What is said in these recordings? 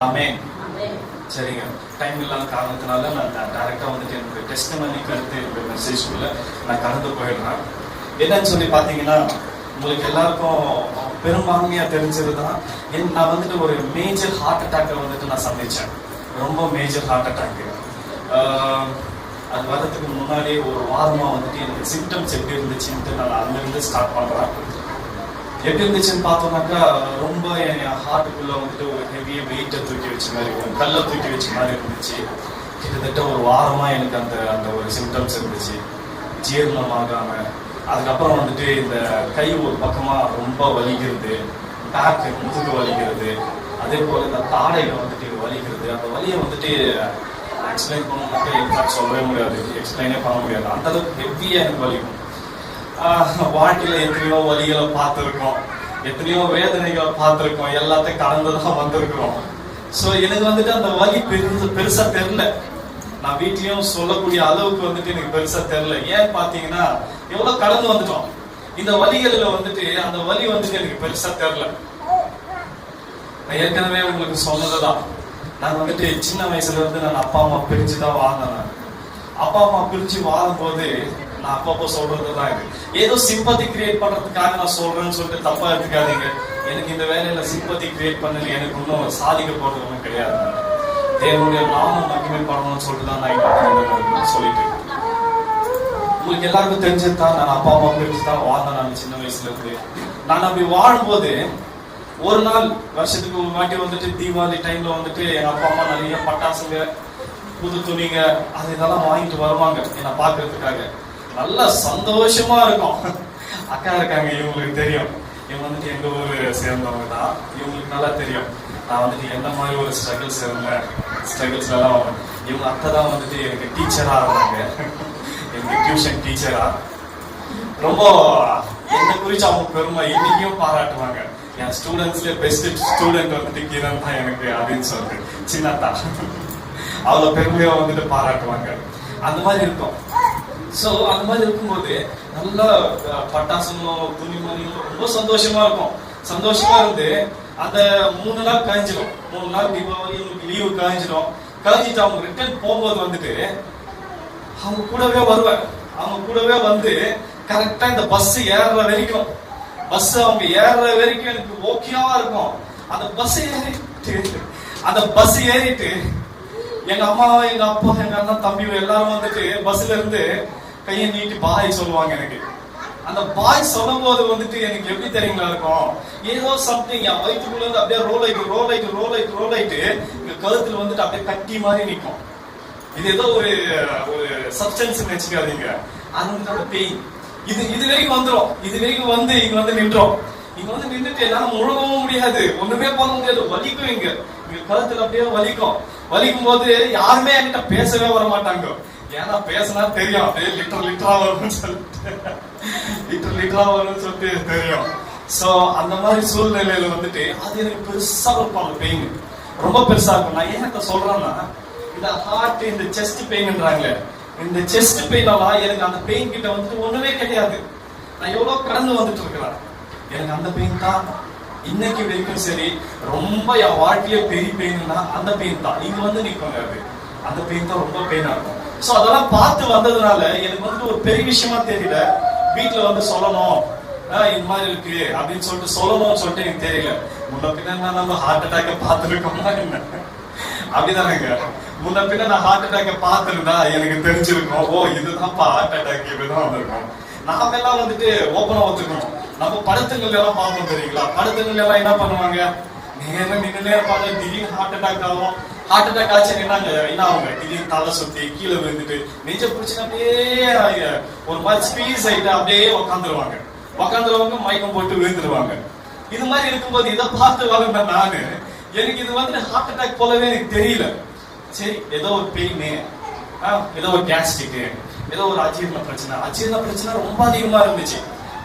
ஆமென். சரிங்க, டைம் இல்லாத காரணத்தினால நான் டைரக்டா வந்துட்டு என்னுடைய டெஸ்டிமனிக்கு அடுத்து என்னுடைய மெசேஜ்குள்ள நான் கடந்து போயிடுறேன். என்னன்னு சொல்லி பார்த்தீங்கன்னா, உங்களுக்கு எல்லாருக்கும் பெரும்பான்மையா தெரிஞ்சதுதான், நான் வந்துட்டு ஒரு மேஜர் ஹார்ட் அட்டாக்கை வந்துட்டு நான் சந்திச்சேன். ரொம்ப மேஜர் ஹார்ட் அட்டாக்கு. அது வர்றதுக்கு முன்னாடியே ஒரு வாரமா வந்துட்டு எனக்கு சிம்டம்ஸ் எப்படி இருந்துச்சுன்ட்டு நான் அங்கிருந்து ஸ்டார்ட் பண்றேன். எப்படி இருந்துச்சுன்னு பார்த்தோம்னாக்கா, ரொம்ப என் ஹார்ட்டுக்குள்ள வந்துட்டு ஒரு ஹெவிய வெயிட்டை தூக்கி வச்ச மாதிரி, ஒரு கல்லை தூக்கி வச்ச மாதிரி இருந்துச்சு. கிட்டத்தட்ட ஒரு வாரமா எனக்கு அந்த அந்த ஒரு சிம்டம்ஸ் இருந்துச்சு, ஜீரணமாகாம. அதுக்கப்புறம் வந்துட்டு இந்த கை ஒரு பக்கமா ரொம்ப வலிக்கிறது, பேக் முதுகு வலிக்கிறது, அதே போல இந்த தாடையில வந்துட்டு வலிக்கிறது. அந்த வலியை வந்துட்டு எக்ஸ்பிளைன் பண்ணணும்னாக்கா எக்ஸாக்ட் சொல்லவே முடியாது, எக்ஸ்பிளைனே பண்ண முடியாது. அந்த அளவுக்கு ஹெவியா எனக்கு வலிக்கும். வாழ்க்கையில எத்தனையோ வலிகளை பார்த்துருக்கோம், எத்தனையோ வேதனைகளை பார்த்துருக்கோம், எல்லாத்தையும் கடந்துதான் வந்திருக்கிறோம். ஸோ எனக்கு வந்துட்டு அந்த வலி பெருசா தெரியல. நான் வீட்லயும் சொல்லக்கூடிய அளவுக்கு வந்துட்டு எனக்கு பெருசா தெரியல. ஏன் பாத்தீங்கன்னா, எவ்வளவு கடந்து வந்துட்டோம். இந்த வலிகளில வந்துட்டு அந்த வலி வந்துட்டு எனக்கு பெருசா தெரியல. நான் ஏற்கனவே உங்களுக்கு சொன்னதுதான், நான் வந்துட்டு சின்ன வயசுல இருந்து நான் அப்பா அம்மா பிரிஞ்சுதான் வாழ்ந்தேன். அப்பா அம்மா பிரிஞ்சு வாழும்போது நான் அப்பப்போ சொல்றதுதான் இது. ஏதோ சிம்பத்தி கிரியேட் பண்றதுக்காக நான் சொல்றேன்னு சொல்லிட்டு தப்பா எடுத்துக்காதீங்க. எனக்கு இந்த வேலையில சிம்பத்தி கிரியேட் பண்ணது எனக்கு இன்னும் சாதிக்க போறது ஒன்றும் கிடையாது. தேவனுடைய நாமம் மகிமை பண்ணணும்னு சொல்லிட்டு தான் நான் சொல்லிட்டு, உங்களுக்கு எல்லாருக்கும் தெரிஞ்சதுதான், நான் அப்பா அம்மா பிரிச்சுதான் வாழ்ந்தேன். நான் சின்ன வயசுல இருந்து நான் அப்படி வாழும்போது, ஒரு நாள் வருஷத்துக்கு ஒரு வாட்டி வந்துட்டு தீபாவளி டைம்ல வந்துட்டு எங்க அப்பா அம்மா நிறைய பட்டாசுங்க, புது துணிங்க, அது இதெல்லாம் வாங்கிட்டு வருவாங்க என்னை பாக்குறதுக்காக. நல்லா சந்தோஷமா இருக்கும். அக்கா இருக்காங்க, இவங்களுக்கு தெரியும், இவங்க வந்துட்டு எங்க ஊரு சேர்ந்தவங்க தான், இவங்களுக்கு நல்லா தெரியும் நான் வந்துட்டு எந்த மாதிரி ஒரு ஸ்ட்ரகிள்ஸ் இருந்தேன். ஸ்ட்ரகிள்ஸ்ல எல்லாம் இவங்க அத்தை தான் வந்துட்டு எனக்கு டீச்சரா இருந்தாங்க, எனக்கு டியூஷன் டீச்சரா. ரொம்ப என்ன குறிச்சு அவங்க பெருமை இன்னைக்கும் பாராட்டுவாங்க. என் ஸ்டூடெண்ட்ஸ்ல பெஸ்ட் ஸ்டூடெண்ட் வந்துட்டு கிரண் தான் எனக்கு அப்படின்னு சொல்லிட்டு, சின்னத்தா அவ்வளவு பெருமையா வந்துட்டு பாராட்டுவாங்க. அந்த மாதிரி இருக்கும். சோ அந்த மாதிரி இருக்கும்போது நல்லா பட்டாசுங்களும் துணிமணிகளும் ரொம்ப சந்தோஷமா இருக்கும். சந்தோஷமா இருந்து அந்த 3 நாள் கழிஞ்சிடும். 3 நாள் தீபாவளி லீவு கழிஞ்சிடும். கழிஞ்சிட்டு அவங்க ரிட்டர்ன் போகும்போது வந்துட்டு அவங்க கூடவே வருவேன். அவங்க கூடவே வந்து கரெக்டா இந்த பஸ் ஏறுற வரைக்கும், பஸ் அவங்க ஏறுற வரைக்கும் எனக்கு ஓகேவா இருக்கும். அந்த பஸ் ஏறிட்டு எங்க அம்மா, எங்க அப்பா, எங்க அண்ணன், தம்பி எல்லாரும் வந்துட்டு பஸ்ல இருந்து கையை நீட்டி பாய் சொல்லுவாங்க. எனக்கு அந்த பாய் சொல்லும் போது வந்துட்டு எனக்கு எப்படி தெரியுங்களா இருக்கும், ஏதோ சம்திங் என் வயிற்றுக்குள்ள இருந்து அப்படியே ரோல் ஆயிட்டு எங்க கழுத்துல வந்துட்டு அப்படியே கட்டி மாதிரி நிற்கும். இது ஏதோ ஒரு சப்ஸ்டன்ஸ் நினைச்சுக்காதீங்க, அது வந்து பெயின். இது வரைக்கும் வந்துடும். இது வரைக்கும் வந்து இங்க வந்து நின்றோம். இங்க வந்து நின்றுட்டு என்னால முழுகவும் முடியாது, ஒண்ணுமே பண்ண முடியாது. வலிக்கும், இங்க கழுத்துல அப்படியே வலிக்கும் போது யாருமே என்கிட்ட பேசவே வர மாட்டாங்க. ஏன்னா பேசினா தெரியும், அப்படியே லிட்டரா வரும்னு சொல்லிட்டு தெரியும். சோ அந்த மாதிரி சூழ்நிலையில வந்துட்டு அது எனக்கு பெருசா இருக்கும். பெயின் ரொம்ப பெருசா இருக்கும். நான் ஏன் சொல்றேன்னா, இந்த ஹார்ட், இந்த செஸ்ட் பெயின்ன்றாங்களே, இந்த செஸ்ட் பெயினால எனக்கு அந்த பெயின் கிட்ட வந்துட்டு ஒண்ணுமே கிடையாது. நான் எவ்வளவு கடந்து வந்துட்டு இருக்கிறேன். எனக்கு அந்த பெயின் தான் இன்னைக்கு வரைக்கும் சரி. ரொம்ப என் வாழ்க்கைய பெரிய பெயின்னா அந்த பெயின் தான். இங்க வந்து நிற்பாங்க, அது அந்த பெயின் தான் ரொம்ப பெயினா இருக்கும். சோ அதெல்லாம் பார்த்து வந்ததுனால எனக்கு வந்துட்டு ஒரு பெரிய விஷயமா தெரியல. வீட்டுல வந்து சொல்லணும், இந்த மாதிரி இருக்கு அப்படின்னு சொல்லிட்டு சொல்லணும்னு சொல்லிட்டு எனக்கு தெரியல. முன்ன பின்ன நம்ம ஹார்ட் அட்டாக்க பார்த்துருக்கோம்னா என்ன, அப்படிதானேங்க. முன்ன பின்ன நான் ஹார்ட் அட்டாக்க பார்த்துருந்தா எனக்கு தெரிஞ்சிருக்கும், ஓ இதுதான்ப்பா ஹார்ட் அட்டாக், இப்படிதான் வந்திருக்கும். நாம எல்லாம் வந்துட்டு ஓப்பனா ஒத்துக்கணும். நம்ம படத்துங்கள் எல்லாம் பார்ப்போம் தெரியுங்களா, படத்துங்கள் எல்லாம் என்ன பண்ணுவாங்க, நேரம் நின்றுலே இருப்பாங்க. திடீர்னு ஹார்ட் அட்டாக் ஆகும். ஹார்ட் அட்டாக் ஆச்சு என்ன ஆகுங்க, திடீர்னு தலை சுத்தி கீழே விழுந்துட்டு நெஞ்ச பிடிச்சிட்டு அப்படியே ஒரு மாதிரி ஸ்பீஸ் ஆயிட்டு அப்படியே உக்காந்துருவாங்க, மயக்கம் போட்டு விழுந்துருவாங்க. இது மாதிரி இருக்கும்போது இதை பார்த்து வளர்ந்த நானு, எனக்கு இது வந்து ஹார்ட் அட்டாக் போலவே எனக்கு தெரியல. சரி, ஏதோ ஒரு பெயின், ஏதோ ஒரு கேஸ்ட்ரிக், ஏதோ ஒரு அஜீரண பிரச்சனை ரொம்ப அதிகமா இருந்துச்சு.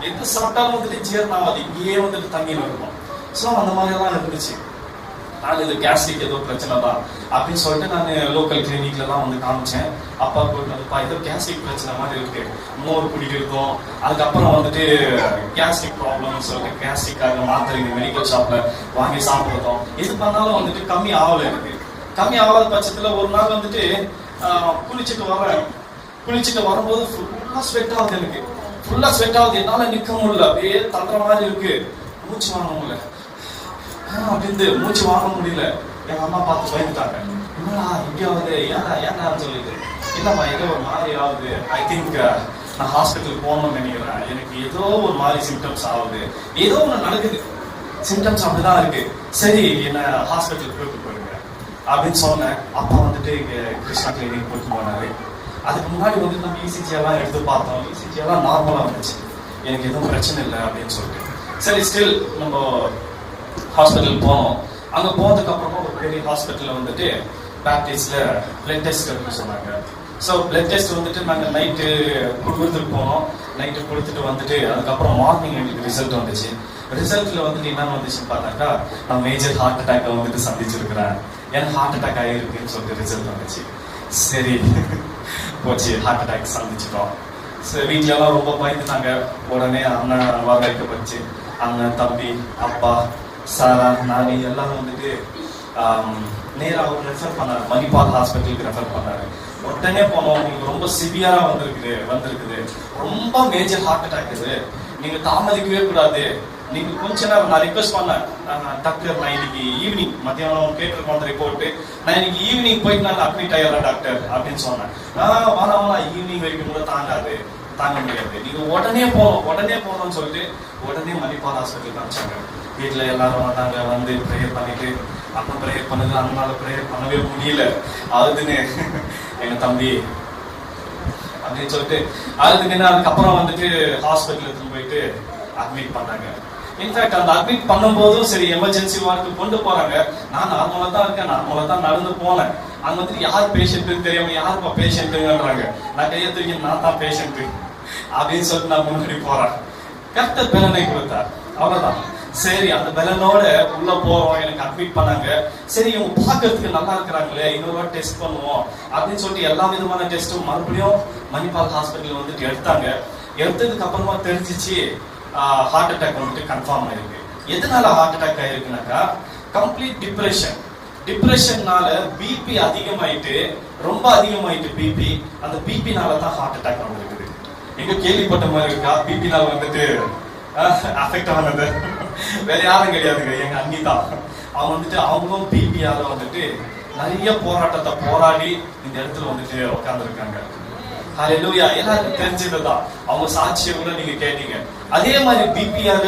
எது சாப்பிட்டாலும் வந்துட்டு ஜீரணம் ஆகாது, இங்கேயே வந்துட்டு தண்ணி இருக்கும். ஸோ அந்த மாதிரி எல்லாம் இருந்துச்சு. இது கேஸ்ட்ரிக் ஏதோ பிரச்சனை தான் அப்படின்னு சொல்லிட்டு நான் லோக்கல் கிளினிக்ல தான் வந்து காமிச்சேன். அப்பா போயிட்டு ஏதோ கேஸ்ட்ரிக் பிரச்சனை மாதிரி இருக்கு, மோர் குடிக்கிறதும் அதுக்கப்புறம் வந்துட்டு கேஸ்ட்ரிக் ப்ராப்ளம்னு சொல்லிட்டு கேஸ்ட்ரிக்காக மாத்திரைங்க மெடிக்கல் ஷாப்ல வாங்கி சாப்பிடுறதும் எது பண்ணாலும் வந்துட்டு கம்மி ஆகல. எனக்கு கம்மி ஆகாத பட்சத்துல ஒரு நாள் வந்துட்டு குளிச்சுட்டு வரும்போது ஃபுல்லா ஸ்வெட் ஆகுது. எனக்கு ஃபுல்லா ஸ்வெட் ஆகுது, என்னால நிக்க முடியல, அப்படியே தள்ளுற மாதிரி இருக்கு, மூச்சு வாங்க முடியல அப்படின்னு மூச்சு வாங்க முடியல. எங்க அம்மா பார்த்து பயந்துட்டாங்க, என்னடா இப்படி ஆகுது, ஏன்னான்னு சொல்லிட்டு. இல்லம்மா ஏதோ ஒரு மாதிரி ஆகுது, ஐ திங்க் நான் ஹாஸ்பிட்டல் போகணும்னு நினைக்கிறேன், எனக்கு ஏதோ ஒரு மாதிரி சிம்டம்ஸ் ஆகுது, ஏதோ ஒன்று நடக்குது, சிம்டம்ஸ் அப்படிதான் இருக்கு, சரி என்ன ஹாஸ்பிட்டல் போயிடுங்க அப்படின்னு சொன்னேன். அப்பா வந்துட்டு இங்க கிருஷ்ணா கிளினிக் போட்டு போனாரு. அதுக்கு முன்னாடி வந்து நம்ம இசிஜி எல்லாம் எடுத்து பார்த்தோம், இசிஜி எல்லாம் நார்மலா இருந்துச்சு, எனக்கு எதுவும் பிரச்சனை இல்லை அப்படின்னு சொல்லிட்டு சரி ஸ்டில் நம்ம ஹாஸ்பிட்டல் போனோம். அங்க போனதுக்கு அப்புறமா ஒரு பெரிய ஹாஸ்பிட்டல்ல வந்துட்டு பேப்டிஸ்ட்ல பிளட் டெஸ்ட் எடுத்து சொன்னாங்க. ஸோ பிளட் டெஸ்ட் வந்துட்டு நாங்கள் நைட்டு கொடுத்துட்டு போனோம். நைட்டு கொடுத்துட்டு வந்துட்டு அதுக்கப்புறம் மார்னிங் எங்களுக்கு ரிசல்ட் வந்துச்சு. ரிசல்ட்ல வந்துட்டு என்ன வந்துச்சுன்னு பார்த்தாக்கா, நான் மேஜர் ஹார்ட் அட்டாக்கை வந்துட்டு சந்திச்சிருக்கிறேன், எனக்கு ஹார்ட் அட்டாக் ஆகிருக்குன்னு சொல்லிட்டு ரிசல்ட் வந்துச்சு. சரி போச்சு, ஹார்ட் அட்டாக் சந்திச்சிட்டோம். சரி வீட்டிலலாம் ரொம்ப பயந்துட்டாங்க. உடனே அண்ணன் வர வைக்கப்பட்டுச்சு. அண்ணன், தம்பி, அப்பா, சாரா, நானி எல்லாரும் வந்துட்டு நேராக அவர் ரெஃபர் பண்ணாரு, மணிபால் ஹாஸ்பிட்டலுக்கு ரெஃபர் பண்ணாரு. உடனே போனோம், உங்களுக்கு ரொம்ப சிவியரா வந்திருக்குது, ரொம்ப மேஜர் ஹார்ட் அட்டாக் இது, நீங்க தாமதிக்கவே கூடாது, நீங்க கொஞ்ச நேரம் நான் ரிக்வெஸ்ட் பண்ணேன், டாக்டர் நான் இன்னைக்கு ஈவினிங் மத்தியானம் கேட்டிருக்கோம் அந்த ரிப்போர்ட், நான் இன்னைக்கு ஈவினிங் போயிட்டு நான் அட்மிட் ஆயிடுறேன் டாக்டர் அப்படின்னு சொன்னேன். வேணாம் ஈவினிங் வரைக்கும் கூட தாங்க முடியாது, நீங்க உடனே போகணும்னு சொல்லிட்டு உடனே மணிப்பால் ஹாஸ்பிட்டல் காமிச்சாங்க. வீட்டுல எல்லாரும் வந்தாங்க, வந்து ப்ரேயர் பண்ணிட்டு அப்புறம் ப்ரேயர் பண்ணுது, அதனால ப்ரேயர் பண்ணவே முடியல அதுன்னு எங்க தம்பி அப்படின்னு சொல்லிட்டு அதுக்கப்புறம் வந்துட்டு ஹாஸ்பிட்டல் எடுத்துட்டு போயிட்டு அட்மிட் பண்ணாங்க. இன்ஃபேக்ட் அந்த அட்மிட் பண்ணும்போதும் சரி எமர்ஜென்சி வார்டுக்கு கொண்டு போறாங்க. நான் நார்மலா தான் இருக்கேன், நார்மலா தான் நடந்து போனேன். அங்க வந்துட்டு யார் பேஷண்ட்டுன்னு தெரியாம யாருப்பா பேஷண்ட்டுங்கன்றாங்க. நான் கையை தூக்கி நான் தான் பேஷண்ட் அப்படின்னு சொல்லிட்டு நான் முன்னாடி போறேன். கரெக்டா பலனை கொடுத்தார், அவ்வளவுதான். சரி அந்த பலனோட உள்ள போறோம், எனக்கு அட்மிட் பண்ணாங்க. சரி இவங்க பாக்குறதுக்கு நல்லா இருக்கிறாங்களே, இன்னொரு டெஸ்ட் பண்ணுவோம் அப்படின்னு சொல்லிட்டு எல்லா விதமான டெஸ்ட்டும் மறுபடியும் மணிபால் ஹாஸ்பிட்டல் வந்துட்டு எடுத்தாங்க. எடுத்ததுக்கு அப்புறமா தெரிஞ்சிச்சு ஹார்ட் அட்டாக் வந்துட்டு கன்ஃபார்ம் ஆயிருக்கு. எதனால ஹார்ட் அட்டாக் ஆயிருக்குனாக்கா, கம்ப்ளீட் டிப்ரெஷன்னால பிபி அதிகமாயிட்டு, ரொம்ப அதிகமாயிட்டு பிபி, அந்த பிபினால தான் ஹார்ட் அட்டாக் வந்திருக்குது. எங்க கேள்விப்பட்ட மாதிரி இருக்கா? பிபினால வந்துட்டு அஃபெக்ட் ஆனது வேற யாரும் கிடையாதுங்க, எங்க அண்ணி தான். அவங்க வந்துட்டு அவங்களும் பிபியால வந்துட்டு நிறைய போராட்டத்தை போராடி இந்த இடத்துல வந்துட்டு உட்கார்ந்துருக்காங்க. ஹல்லேலூயா, எல்லாருக்கும் தெரிஞ்சதுதான், அவங்க சாட்சியை கூட நீங்க கேட்டீங்க. அதே மாதிரி பிபியால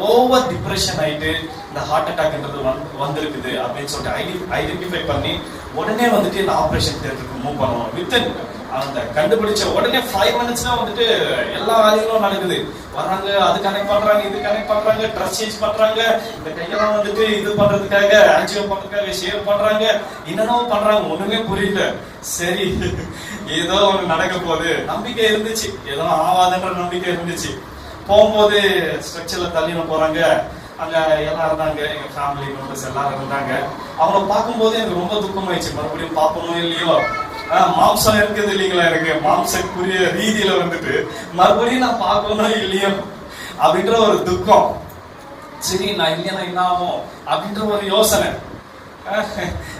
ஓவர் டிப்ரெஷன் ஆயிட்டு இந்த ஹார்ட் அட்டாக்ன்றது வந்திருக்குது அப்படின்னு சொல்லிட்டு ஐடென்டிஃபை பண்ணி உடனே வந்துட்டு இந்த ஆபரேஷன் தியேட்டருக்கு மூவ் பண்ணணும். வித்தின் அந்த கண்டுபிடிச்ச உடனே 5 minutesல வந்துட்டு எல்லா வேலைகளும் நடக்குது. வர்றாங்க, அது கனெக்ட் பண்றாங்க, இது கனெக்ட் பண்றாங்க, ட்ரெஸ் சேஞ்ச் பண்றாங்க, இந்த கையெல்லாம் வந்துட்டு இது பண்றதுக்காக ஆன்ஜியோ பண்றதுக்காக ஷேவ் பண்றாங்க, என்னென்னோ பண்றாங்க, ஒண்ணுமே புரியல. சரி ஏதோ ஒண்ணு நடக்க போகுது, நம்பிக்கை இருந்துச்சு, ஏதோ ஆவாதுன்ற நம்பிக்கை இருந்துச்சு. போகும்போது ஸ்ட்ரக்சர்ல தள்ளின போறாங்க. அங்க எல்லாம் இருந்தாங்க, எங்க ஃபேமிலி மெம்பர்ஸ் எல்லாரும் இருந்தாங்க. அவங்கள பார்க்கும்போது எனக்கு ரொம்ப துக்கமாயிடுச்சு. மறுபடியும் பார்க்கணும் இல்லையோ, மாம்சம் இருக்குது இல்லைங்களா, எனக்கு மாம்சக்குரிய ரீதியில வந்துட்டு மறுபடியும் நான் பார்க்கணும் இல்லையோ அப்படின்ற ஒரு துக்கம். சரி நான் இல்லையா என்ன ஆகும் அப்படின்ற ஒரு யோசனை.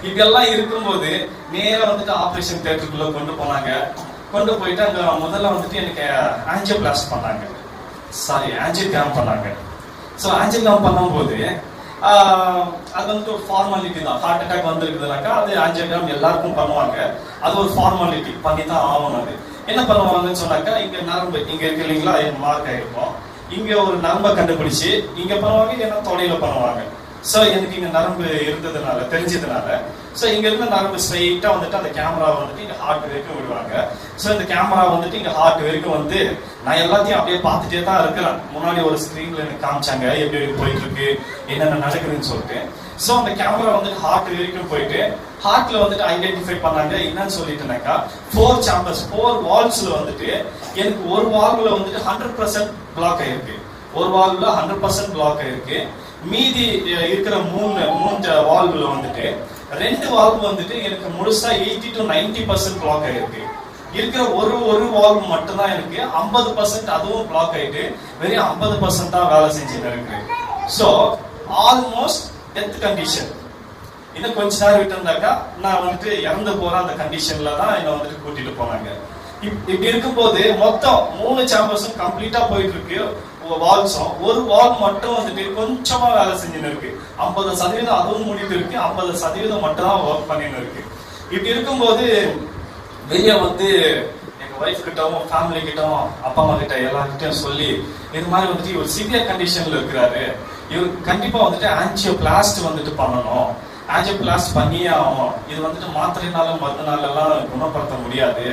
இதெல்லாம் இருக்கும்போது நேரம் வந்துட்டு ஆபரேஷன் தியேட்டருக்குள்ள கொண்டு போனாங்க. கொண்டு போயிட்டு அங்க முதல்ல வந்துட்டு எனக்கு ஆஞ்சியோபிளாஸ்ட் பண்ணாங்க, ஆஞ்சியோகிராம் பண்ணாங்க. ஸோ ஆஞ்சியோகிராம் பண்ணும்போது அது வந்துட்டு ஒரு ஃபார்மாலிட்டி தான். ஹார்ட் அட்டாக் வந்திருக்குதுனாக்கா அது ஆஞ்சியோகிராம் எல்லாருக்கும் பண்ணுவாங்க, அது ஒரு ஃபார்மாலிட்டி, பண்ணி தான் ஆகணும். அது என்ன பண்ணுவாங்கன்னு சொன்னாக்கா, இங்க நரம்பு இங்க இருக்கு இல்லைங்களா, மார்க் ஆயிருக்கும், இங்க ஒரு நரம்பை கண்டுபிடிச்சு இங்க பண்ணுவாங்க, இல்லைன்னா தொடையில பண்ணுவாங்க. ஸோ எனக்கு இங்க நரம்பு இருந்ததுனால தெரிஞ்சதுனால ஸோ இங்க இருந்த நரம்பு ஸ்ட்ரைட்டா வந்துட்டு அந்த கேமரா வந்துட்டு இங்க ஹார்ட் வரைக்கும் விடுவாங்க. ஸோ இந்த கேமரா வந்துட்டு இங்க ஹார்ட் வரைக்கும் வந்து நான் எல்லாத்தையும் அப்படியே பார்த்துட்டே தான் இருக்கிறேன். முன்னாடி ஒரு ஸ்கிரீன்ல எனக்கு காமிச்சாங்க எப்படி போயிட்டு இருக்கு, என்னென்ன நடக்குதுன்னு சொல்லிட்டு. ஸோ அந்த கேமரா வந்துட்டு ஹார்ட் வரைக்கும் போயிட்டு ஹார்ட்ல வந்துட்டு ஐடென்டிஃபை பண்ணாங்க. என்னன்னு சொல்லிட்டுனாக்கா 4 chambers 4 வால்ஸ்ல வந்துட்டு எனக்கு ஒரு வால்வ்ல வந்துட்டு 100% பிளாக் ஆயிருக்கு, ஒரு வால்வ்ல 100% பிளாக் ஆயிருக்கு, மீதி இருக்கிற மூணு வால்வுல வந்துட்டு 2 வால்வு வந்துட்டு எனக்கு முழுசா 80 to 90% பிளாக் ஆயிருக்கு. இருக்கிற ஒரு வால்வு மட்டும் தான் எனக்கு 50% அதுவும் பிளாக் ஆயிட்டு வெறும் 50% தான் வேலை செஞ்சுட்டு இருக்கு. So almost death condition. இன்னும் கொஞ்ச நேரம் விட்டு இருந்தாக்கா நான் வந்துட்டு இறந்து போற அந்த கண்டிஷன்ல தான் என்ன வந்துட்டு கூட்டிட்டு போனாங்க. இப்படி இருக்கும்போது மொத்தம் 3 சேம்பர்ஸும் கம்ப்ளீட்டா போயிட்டு இருக்கு. வால்ஸும் ஒரு வால் மட்டும் வந்துட்டு கொஞ்சமா வேலை செஞ்சுன்னு இருக்கு. 50% அதுவும் முடிட்டு இருக்கு, 50% மட்டும் தான் ஒர்க் பண்ணின்னு இருக்கு. இப்படி இருக்கும்போது வெளியே வந்து எங்க ஒய்ஃப் கிட்டவும் ஃபேமிலி கிட்டவும் அப்பா அம்மா கிட்ட எல்லார்கிட்டையும் சொல்லி இது மாதிரி வந்துட்டு ஒரு சிவியர் கண்டிஷன்ல இருக்கிறாரு, இவர் கண்டிப்பா வந்துட்டு ஆஞ்சியோபிளாஸ்ட் வந்துட்டு பண்ணணும், ஆஞ்சியோபிளாஸ்ட் பண்ணியே ஆகணும், இது வந்துட்டு மாத்திரைனால மருந்துனால எல்லாம் குணப்படுத்த முடியாது,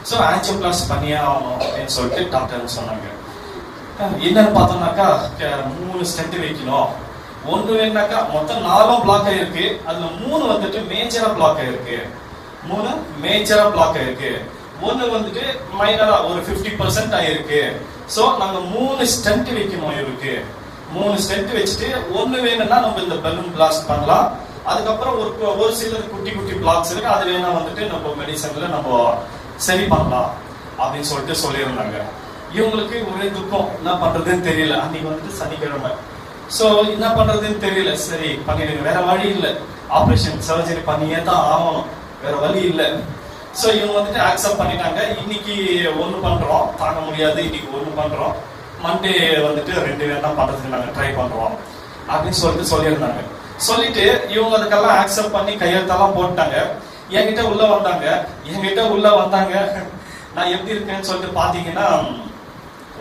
ஸோ ஆஞ்சியோபிளாஸ்ட் பண்ணியே ஆகணும் அப்படின்னு சொல்லிட்டு டாக்டர் சொன்னாங்க. என்னன்னு பார்த்தோம்னாக்கா 3 ஸ்டென்ட் வைக்கணும். 1 வேணாக்கா மொத்தம் 4 பிளாக் ஆயிருக்கு, அதுல 3 வந்துட்டு மேஜரா பிளாக் ஆயிருக்கு. 3 மேஜரா பிளாக் ஆயிருக்கு, 1 வந்துட்டு மைனரா ஒரு 50% ஆயிருக்கு. ஸோ நாங்க 3 ஸ்டென்ட் வைக்கணும் இவருக்கு. 3 ஸ்டென்ட் வச்சுட்டு 1 வேணும்னா நம்ம இந்த பலூன் பிளாஸ்ட் பண்ணலாம். அதுக்கப்புறம் ஒரு சில குட்டி குட்டி பிளாக்ஸ் இருக்கு, அது வேணா வந்துட்டு நம்ம மெடிசன்ல நம்ம சரி பண்ணலாம் அப்படின்னு சொல்லிட்டு சொல்லியிருந்தாங்க. இவங்களுக்கு ஒரே துக்கம், என்ன பண்றதுன்னு தெரியல. அன்னைக்கு வந்துட்டு சனிக்கிழமை. சோ என்ன பண்றதுன்னு தெரியல. சரி பண்ணிடுங்க, வேற வழி இல்லை, ஆபரேஷன் சர்ஜரி பண்ணியே தான் ஆகணும், வேற வழி இல்லை. சோ இவங்க வந்துட்டு அக்செப்ட் பண்ணிட்டாங்க. இன்னைக்கு 1 பண்றோம், தாங்க முடியாது, இன்னைக்கு 1 பண்றோம், மண்டே வந்துட்டு 2 வேணா பண்றதுக்கு நாங்க ட்ரை பண்றோம் அப்படின்னு சொல்லிட்டு சொல்லியிருந்தாங்க. சொல்லிட்டு இவங்க அதுக்கெல்லாம் அக்செப்ட் பண்ணி கையெழுத்தெல்லாம் போட்டாங்க. என்கிட்ட உள்ள வந்தாங்க. நான் எப்படி இருக்கேன்னு சொல்லிட்டு பாத்தீங்கன்னா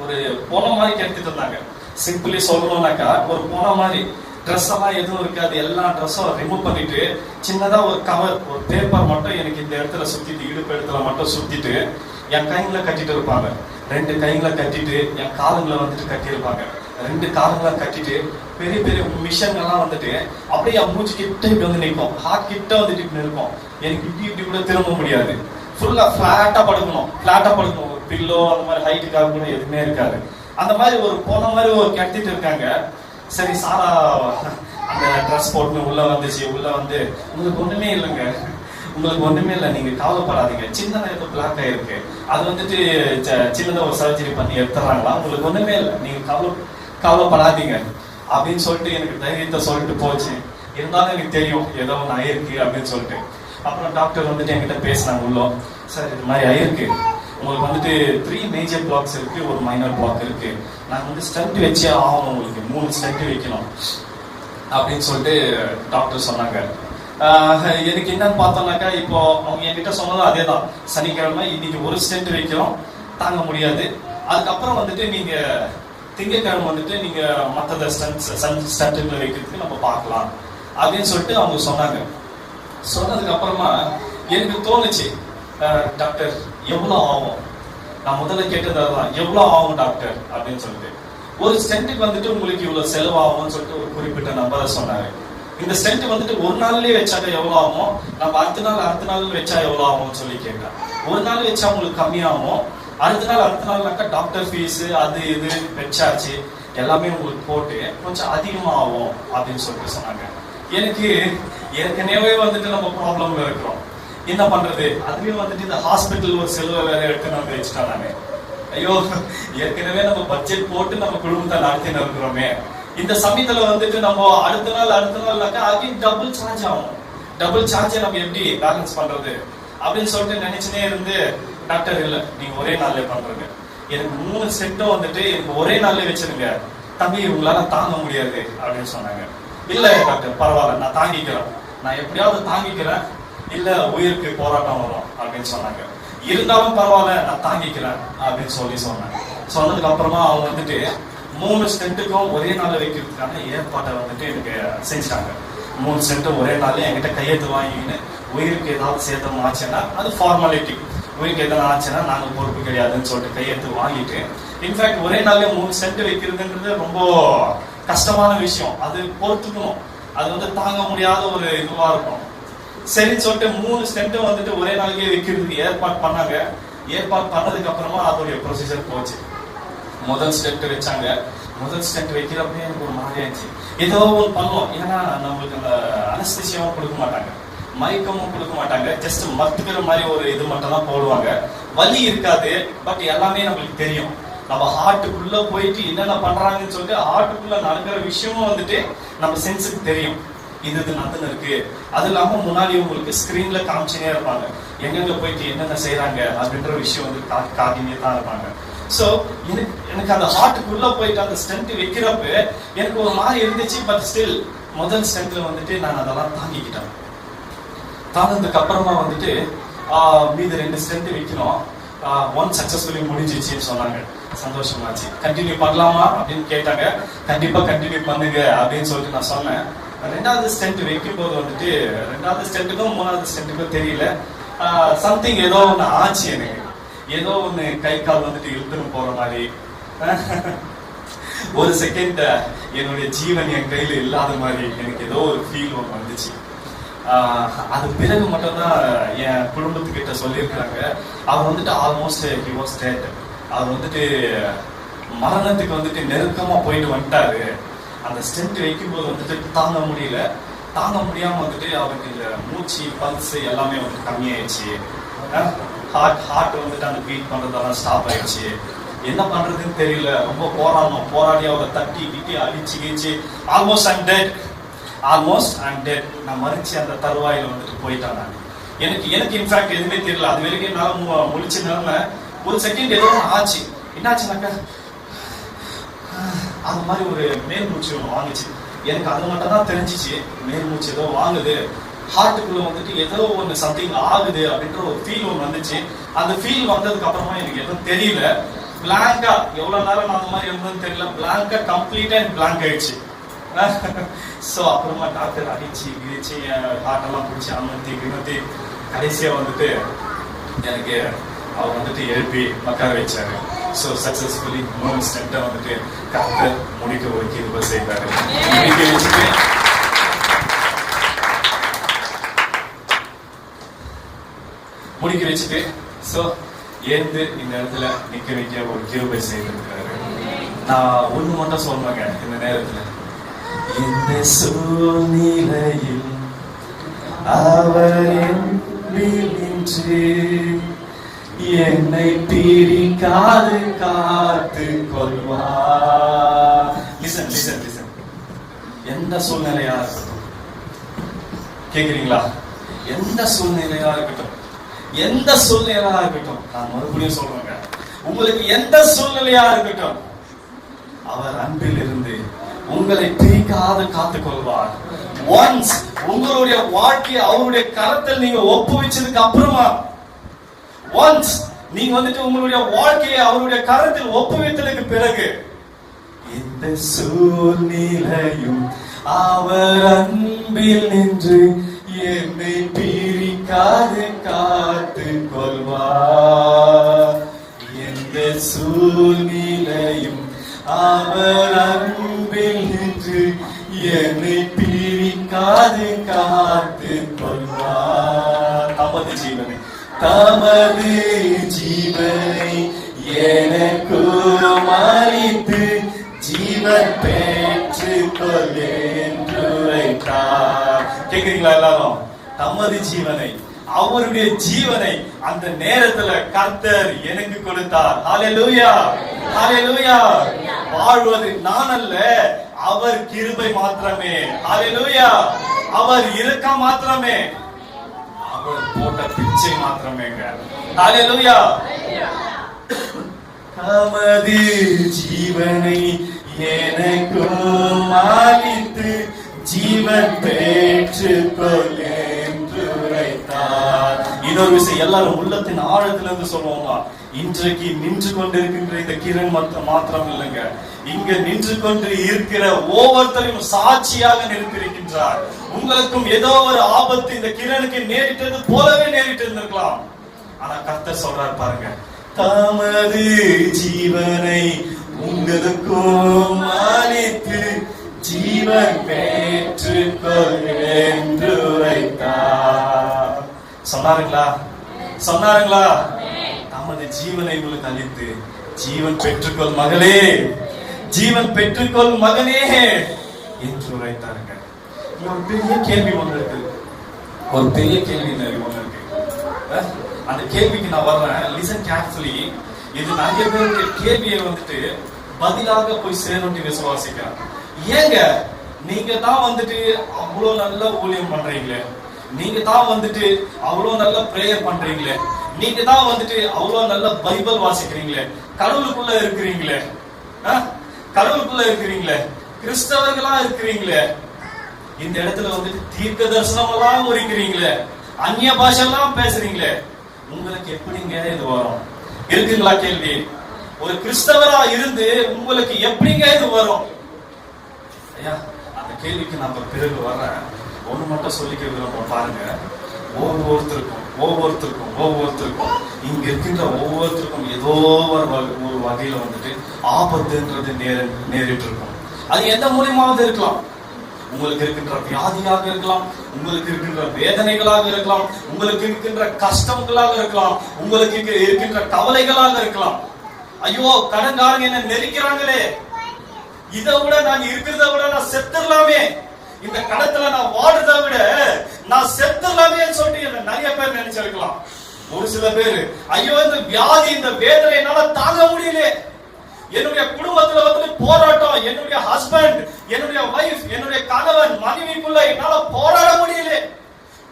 ஒரு போன மாதிரி கெடுத்துட்டு இருந்தாங்க. சிம்பிளி சொல்லணும்னாக்கா ஒரு போன மாதிரி, ட்ரெஸ் எல்லாம் எதுவும் இருக்காது, எல்லா ட்ரெஸ்ஸும் ரிமூவ் பண்ணிட்டு சின்னதா ஒரு கவர், ஒரு பேப்பர் மட்டும் எனக்கு இந்த இடத்துல சுத்திட்டு, இடுப்பு இடத்துல மட்டும் சுத்திட்டு என் கைங்களை கட்டிட்டு இருப்பாங்க. 2 கைங்களை கட்டிட்டு என் காலுங்களை வந்துட்டு கட்டியிருப்பாங்க. 2 காலுங்களை கட்டிட்டு பெரிய பெரிய மிஷன் எல்லாம் வந்துட்டு அப்படியே என் மூச்சு கிட்ட இப்படி வந்து நிற்கும், ஹார்ட் கிட்ட வந்துட்டு இப்படி இருக்கும். எனக்கு இப்படி கூட திரும்ப முடியாது, ஃபுல்லா ஃபிளாட்டா படுக்கணும். ஒரு பில்லோ அந்த மாதிரி ஹைட்டுக்காக கூட எதுவுமே இருக்காது. அந்த மாதிரி ஒரு போன மாதிரி ஒரு கட்டிட்டு இருக்காங்க. சரி சாரா அந்த ட்ரெஸ் போட்டு உள்ள வந்துச்சு. உள்ள வந்து உங்களுக்கு ஒண்ணுமே இல்லை, நீங்க கவலைப்படாதீங்க, சின்ன நேரத்தில் பிளாக் ஆயிருக்கு, அது வந்துட்டு சின்னதாக ஒரு சர்ஜரி பண்ணி எடுத்துறாங்களா, உங்களுக்கு ஒண்ணுமே இல்லை, நீங்க கவலைப்படாதீங்க அப்படின்னு சொல்லிட்டு எனக்கு தைரியத்தை சொல்லிட்டு போச்சு. இருந்தாலும் எனக்கு தெரியும் ஏதோ ஒன்று ஆயிருக்கு அப்படின்னு சொல்லிட்டு. அப்புறம் டாக்டர் வந்துட்டு என்கிட்ட பேசினாங்க உள்ள, சார் இது மாதிரி ஆயிருக்கு, உங்களுக்கு வந்துட்டு 3 மேஜர் பிளாக்ஸ் இருக்கு, ஒரு மைனர் பிளாக் இருக்கு, நாங்கள் வந்து ஸ்டென்ட் வச்சே ஆகணும், உங்களுக்கு 3 ஸ்டென்ட் வைக்கணும் அப்படின்னு சொல்லிட்டு டாக்டர் சொன்னாங்க. எனக்கு என்னன்னு பார்த்தோம்னாக்கா இப்போ அவங்க என்கிட்ட சொன்னதும் அதே தான், சனிக்கிழமை இன்னைக்கு ஒரு ஸ்டென்ட் வைக்கிறோம், தாங்க முடியாது, அதுக்கப்புறம் வந்துட்டு நீங்க திங்கட்கிழமை வந்துட்டு நீங்க மற்ற ஸ்டென்ட்ல வைக்கிறதுக்கு நம்ம பார்க்கலாம் அப்படின்னு சொல்லிட்டு அவங்க சொன்னாங்க. சொன்னதுக்கு அப்புறமா எனக்கு தோணுச்சு, டாக்டர் எவ்வளவு ஆகும், நான் முதல்ல கேட்டதான் எவ்வளவு ஆகும் டாக்டர் அப்படின்னு சொல்லிட்டு. ஒரு ஸ்டென்ட்டுக்கு வந்துட்டு உங்களுக்கு இவ்வளவு செலவாகும்னு சொல்லிட்டு ஒரு குறிப்பிட்ட நம்பரை சொன்னாரு. இந்த ஸ்டென்ட் வந்துட்டு ஒரு நாள்லயே வச்சாக்க எவ்வளவு ஆகும், நம்ம அடுத்த நாள் வச்சா எவ்வளவு ஆகும்னு சொல்லி கேட்டேன். ஒரு நாள் வச்சா உங்களுக்கு கம்மியாகும், அடுத்த நாள்னாக்கா டாக்டர் ஃபீஸ் அது இது வச்சாச்சு எல்லாமே உங்களுக்கு போட்டு கொஞ்சம் அதிகமா ஆகும் அப்படின்னு சொல்லிட்டு சொன்னாங்க. எனக்கு ஏற்கனவே வந்துட்டு நம்ம ப்ராப்ளம்ல இருக்கிறோம், என்ன பண்றது, அதுலயும் வந்துட்டு இந்த ஹாஸ்பிட்டல் ஒரு செலவை வேற எடுத்து நம்ம வச்சுட்டோம். நானு ஐயோ ஏற்கனவே நம்ம பட்ஜெட் போட்டு நம்ம குடும்பத்தை நடத்தின்னு இருக்கிறோமே, இந்த சமயத்துல வந்துட்டு நம்ம அடுத்த நாள்னாக்கா அகைன் டபுள் சார்ஜ் ஆகும். டபுள் சார்ஜை நம்ம எப்படி பேலன்ஸ் பண்றது அப்படின்னு சொல்லிட்டு நினைச்சுனே இருந்து, டாக்டர் இல்ல நீங்க ஒரே நாள்ல பண்றீங்க, எனக்கு 3 செட்டும் வந்துட்டு எனக்கு ஒரே நாள்ல வச்சிருங்க, தம்பி உங்களால தாங்க முடியாது அப்படின்னு சொன்னாங்க. இல்ல டாக்டர் பரவாயில்ல, நான் தாங்கிக்கிறேன், நான் எப்படியாவது தாங்கிக்கிறேன், இல்ல உயிருக்கு போராட்டம் வரும் அப்படின்னு சொன்னாங்க. இருந்தாலும் பரவாயில்ல நான் தாங்கிக்கிறேன் அப்படின்னு சொன்னாங்க. சொன்னதுக்கு அப்புறமா அவங்க வந்துட்டு 3 ஸ்டென்ட்டுக்கும் ஒரே நாள்ல வைக்கிறதுக்கான ஏற்பாட்டை வந்துட்டு எனக்கு செஞ்சுட்டாங்க. 3 ஸ்டென்ட்டும் ஒரே நாள்ல என்கிட்ட கையெழுத்து வாங்கின்னு, உயிருக்கு ஏதாவது சேதம் ஆச்சுன்னா அது ஃபார்மாலிட்டி, உயிருக்கு எதாவது ஆச்சுன்னா நாங்க பொறுப்பு கிடையாதுன்னு சொல்லிட்டு கையெழுத்து வாங்கிட்டு, இன்ஃபேக்ட் ஒரே நாள்ல 3 ஸ்டென்ட் வைக்கிறதுன்றது ரொம்ப கஷ்டமான விஷயம், அது பொறுத்துக்கணும், அது வந்து தாங்க முடியாத ஒரு இதுவா இருக்கும். சரின்னு சொல்லிட்டு 3 ஸ்டென்ட்டும் வந்துட்டு ஒரே நாளைக்கே வைக்கிறதுக்கு ஏற்பாடு பண்ணாங்க. ஏற்பாடு பண்ணதுக்கு அப்புறமா அதோடைய ப்ரொசீஜர் போச்சு. முதல் ஸ்டென்ட் வச்சாங்க, முதல் ஸ்டெண்ட் வைக்கிறப்பே எனக்கு ஒரு மாதிரி ஆயிடுச்சு. ஏதோ ஒரு பண்ணுவோம். ஏன்னா நம்மளுக்கு அந்த அனஸ்தீசியாவும் கொடுக்க மாட்டாங்க, மயக்கமும் கொடுக்க மாட்டாங்க. ஜஸ்ட் மத்துக்கிற மாதிரி ஒரு இது மட்டும் தான் போடுவாங்க. வலி இருக்காது. பட் எல்லாமே நம்மளுக்கு தெரியும். நம்ம ஹார்ட்டுக்குள்ள போயிட்டு என்னென்ன பண்றாங்கன்னு சொல்லிட்டு ஹார்ட்டுக்குள்ள நடக்கிற விஷயமும் வந்துட்டு நம்ம சென்ஸுக்கு தெரியும். இது நடந்து இருக்கு. அது இல்லாம முன்னாடி உங்களுக்கு ஸ்கிரீன்ல காமிச்சுனே இருப்பாங்க, எங்கெங்க போயிட்டு என்னென்ன செய்யறாங்க அப்படின்ற விஷயம் வந்து காட்டினே தான் இருப்பாங்க. ஸோ எனக்கு அந்த ஹார்ட்டுக்குள்ள போயிட்டு அந்த ஸ்டென்ட் வைக்கிறப்ப எனக்கு ஒரு மாதிரி இருந்துச்சு. பட் ஸ்டில் முதல் ஸ்டென்ட்ல வந்துட்டு நான் அதெல்லாம் தாங்கிக்கிட்டேன். தாங்கினதுக்கு அப்புறமா வந்துட்டு மீது 2 ஸ்டென்ட் வைக்கணும். 1 சக்சஸ்ஃபுல்லி முடிஞ்சிச்சுன்னு சொன்னாங்க. சந்தோஷமாச்சு. கண்டினியூ பண்ணலாமா அப்படின்னு கேட்டாங்க. கண்டிப்பா கண்டினியூ பண்ணுங்க அப்படின்னு சொல்லிட்டு நான் சொன்னேன். 2வது ஸ்டென்ட் வைக்கும் போது வந்துட்டு 2வது ஸ்டென்ட்டுக்கும் 3வது ஸ்டென்ட்டுக்கும் தெரியல, சம்திங் ஏதோ ஒன்று ஆச்சு. எனக்கு ஏதோ ஒன்று கை கால் வந்துட்டு இழுத்துன்னு போற மாதிரி. ஒரு செகண்ட் என்னுடைய ஜீவன் என் கையில இல்லாத மாதிரி எனக்கு ஏதோ ஒரு ஃபீல் ஒன்று வந்துச்சு. அது பிறகு மட்டும்தான் என் குடும்பத்துக்கிட்ட சொல்லியிருக்காங்க, அவர் வந்துட்டு ஆல்மோஸ்ட் ஹி வாஸ் டெட். அவர் வந்துட்டு மரணத்துக்கு வந்துட்டு நெருக்கமா போயிட்டு வந்துட்டாரு. அந்த ஸ்டென்ட் வைக்கும்போது வந்துட்டு தாங்க முடியாம வந்துட்டு அவருக்கு இந்த மூச்சு பல்ஸ் எல்லாமே வந்துட்டு கம்மியாயிடுச்சு. ஹார்ட் வந்துட்டு அந்த பீட் பண்றதெல்லாம் ஸ்டாப் ஆயிடுச்சு. என்ன பண்றதுன்னு தெரியல. ரொம்ப போராடி அவரை தட்டி கிட்டி அடிச்சு கீச்சு ஆல்மோஸ்ட் ஐம் டெட். நான் மறிச்சு அந்த தருவாயில வந்துட்டு போயிட்டேன் நான். எனக்கு இன்ஃபேக்ட் எதுவுமே தெரியல. அது வரைக்கும் என்னால முழிச்சு நிலம ஒரு செகண்ட் ஏதோ ஆச்சு. என்னாச்சுனாக்கா அது மாதிரி ஒரு மேல் மூச்சு ஒன்று வாங்குச்சு. எனக்கு அது மட்டும் தான் தெரிஞ்சிச்சு, மேல் மூச்சு ஏதோ வாங்குது, ஹார்ட்டுக்குள்ள வந்துட்டு ஏதோ ஒன்று சம்திங் ஆகுது அப்படின்ற ஒரு ஃபீல் ஒன்று வந்துச்சு. அந்த ஃபீல் வந்ததுக்கு அப்புறமா எனக்கு எதுவும் தெரியல. பிளாங்கா எவ்வளவு நேரம் நான் அந்த மாதிரி இருந்ததுன்னு தெரியல. பிளாங்கா கம்ப்ளீட்டா எனக்கு பிளாங்க் ஆயிடுச்சு. ஸோ அப்புறமா டாக்டர் அடிச்சு கிழிச்சு ஹார்ட்டெல்லாம் பிடிச்சி அமர்த்தி கடைசியா வந்துட்டு எனக்கு அவர் வந்துட்டு எழுப்பி உட்கார வச்சாரு. ஸோ சக்சஸ்ஃபுல்லி 3 ஸ்டென்ட்டை வந்துட்டு டாக்டர் முடிக்க ஒரு கிருபை செய்தாரு. முடிக்க வச்சுட்டு ஸோ ஏந்து இந்த இடத்துல நிக்க வைக்க ஒரு கிருபை செய்திருக்கிறாரு. நான் ஒண்ணு மட்டும் சொல்லுவாங்க இந்த நேரத்துல, இந்த சூழ்நிலையில் அவர் நின்று என்னை பிரிக்காது காத்து கொள்வார். லிசன் எந்த சூழ்நிலையா இருக்கட்டும், கேக்குறீங்களா? எந்த சூழ்நிலையா இருக்கட்டும், நான் மறுபடியும் சொல்றேங்க, உங்களுக்கு எந்த சூழ்நிலையா இருக்கட்டும், அவர் அன்பில் இருந்து உங்களை பிரிக்காது காத்துக் கொள்வார். ஒன்ஸ் உங்களுடைய வாழ்க்கையை அவருடைய கரத்தில் நீங்க ஒப்புவிச்சதுக்கு அப்புறமா, ஒன்ஸ் நீங்க வந்துட்டு உங்களுடைய வாழ்க்கையை அவருடைய கரத்தில் ஒப்புவித்ததுக்கு பிறகு, இந்த சூழ்நிலையும் அவர் அன்பில் நின்று என்னை பிரிக்காது காத்து கொள்வார். எந்த சூழ்நிலையும் அவர் அன்பில் நின்று என்னை பிரிக்காது காத்து கொள்வார். தமது ஜீவனை எனக்கு மாறித்து ஜீவன் பெற்று கொள்ளென்று வைத்தார். கேக்குறீங்களா எல்லாரும்? தமது ஜீவனை, அவருடைய ஜீவனை அந்த நேரத்துல கர்த்தர் எனக்கு கொடுத்தார். ஹல்லேலூயா, ஹல்லேலூயா. வாழ்வது நான் அல்ல, அவர் கிருபை மாத்திரமே. ஹல்லேலூயா. அவர் இரக்கம் மாத்திரமே, அவர் போட்ட பிச்சை மாத்திரமேங்க. ஹல்லேலூயா. தமது ஜீவனை எனக்கு மாறித்து ஜீவன் பெற்று கொள்ளென்று வைத்தார். இன்னொரு விஷயம் எல்லாரும் உள்ளத்தின் ஆழத்திலிருந்து சொல்லுவோமா, இன்றைக்கு நின்று கொண்டிருக்கின்ற இந்த கிரண் மாத்திரம் இல்லைங்க, இங்க நின்று கொண்டு இருக்கிற ஒவ்வொருத்தரையும் சாட்சியாக நிறுத்திருக்கின்றார். உங்களுக்கும் ஏதோ ஒரு ஆபத்து இந்த கிரணுக்கு நேரிட்டது போலவே நேரிட்டு இருந்திருக்கலாம். ஆனா கர்த்தர் சொல்றார் பாருங்க, தமது ஜீவனை உங்களுக்கும் அளித்து ஜீவன் பெற்று கொள்ளென்று வைத்தார். சொன்னாருங்களா? தமது ஜீவனை உங்களுக்கு அளித்து ஜீவன் பெற்றுக்கொள் மகளே, ஜீவன் பெற்றுக்கொள் மகனே என்று உரைத்தாருங்க. ஒரு பெரிய கேள்வி ஒண்ணு இருக்கு, ஒரு பெரிய கேள்வி ஒண்ணு இருக்கு. அந்த கேள்விக்கு நான் வர்றேன். Listen carefully. இது நிறைய பேருக்கு கேள்வியை வந்துட்டு பதிலாக போய் சேரணும்னு விசுவாசிக்கிறேன். ஏங்க நீங்க தான் வந்துட்டு அவ்வளவு நல்ல ஊழியம் பண்றீங்களே, நீங்க தான் வந்துட்டு அவ்வளவு நல்ல பிரேயர் பண்றீங்களே, நீங்க தான் வந்துட்டு அவ்வளவு நல்ல பைபிள் வாசிக்கிறீங்களே, கடவுளுக்குள்ள இருக்கிறீங்களே, கடவுளுக்குள்ள இருக்கிறீங்களே, கிறிஸ்தவர்களா இருக்கிறீங்களே, இந்த இடத்துல வந்துட்டு தீர்க்க தரிசனம் எல்லாம் உரைக்கிறீங்களே, அந்நிய பாஷெல்லாம் பேசுறீங்களே, உங்களுக்கு எப்படிங்க இது வரும்? இருக்குங்களா கேள்வி? ஒரு கிறிஸ்தவரா இருந்து உங்களுக்கு எப்படிங்க இது வரும்? ஐயா, அந்த கேள்விக்கு நம்ம பிறகு வர்றேன். ஒண்ணு மட்டும் சொல்லிக்க விரும்புறோம் பாருங்க. ஒவ்வொருத்தருக்கும் இங்க இருக்கின்ற ஒவ்வொருத்தருக்கும் ஏதோ ஒரு வகையில வந்துட்டு ஆபத்துன்றது நேரிட்டு இருக்கும். அது எந்த மூலியமாவது இருக்கலாம். உங்களுக்கு இருக்கின்ற வியாதியாக இருக்கலாம், உங்களுக்கு இருக்கின்ற வேதனைகளாக இருக்கலாம், உங்களுக்கு இருக்கின்ற கஷ்டங்களாக இருக்கலாம், உங்களுக்கு இருக்கின்ற கவலைகளாக இருக்கலாம். ஐயோ கடன்காரங்க என்ன நெருக்கிறாங்களே, இதை விட நான் இருக்கிறத விட நான் செத்துடலாமே, இந்த கடத்துல நான் வாடுறதை விட நான் செத்துடலாமே சொல்லிட்டு நிறைய பேர் நினைச்சிருக்கலாம். ஒரு சில பேர் ஐயோ இந்த வியாதி இந்த வேதனை என்னால தாங்க முடியல, என்னுடைய குடும்பத்துல வந்து போராட்டம், என்னுடைய ஹஸ்பண்ட், என்னுடைய வைஃப், என்னுடைய கணவன் மனைவிக்குள்ள என்னால போராட முடியல.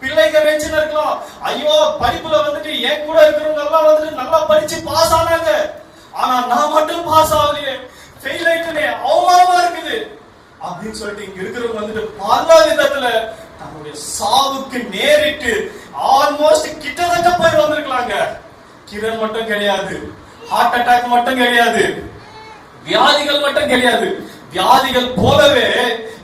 பிள்ளைங்க வெச்சுன்னு இருக்கலாம். ஐயோ படிப்புல வந்துட்டு என் கூட இருக்கிறவங்க எல்லாம் வந்துட்டு நல்லா படிச்சு பாஸ் ஆனாங்க, ஆனா நான் மட்டும் பாஸ் ஆகலையே, ஃபெயில் ஆயிட்டேனே, அவமானமா இருக்குது அப்படின்னு சொல்லிட்டு இங்க இருக்கிறவங்க வந்துட்டு பல விதத்துல தன்னுடைய சாவுக்கு நேரிட்டு ஆல்மோஸ்ட் கிட்டத்தட்ட போய் வந்திருக்கலாங்க. கிரண் மட்டும் கிடையாது, ஹார்ட் அட்டாக் மட்டும் கிடையாது, வியாதிகள் மட்டும் கிடையாது, வியாதிகள் போலவே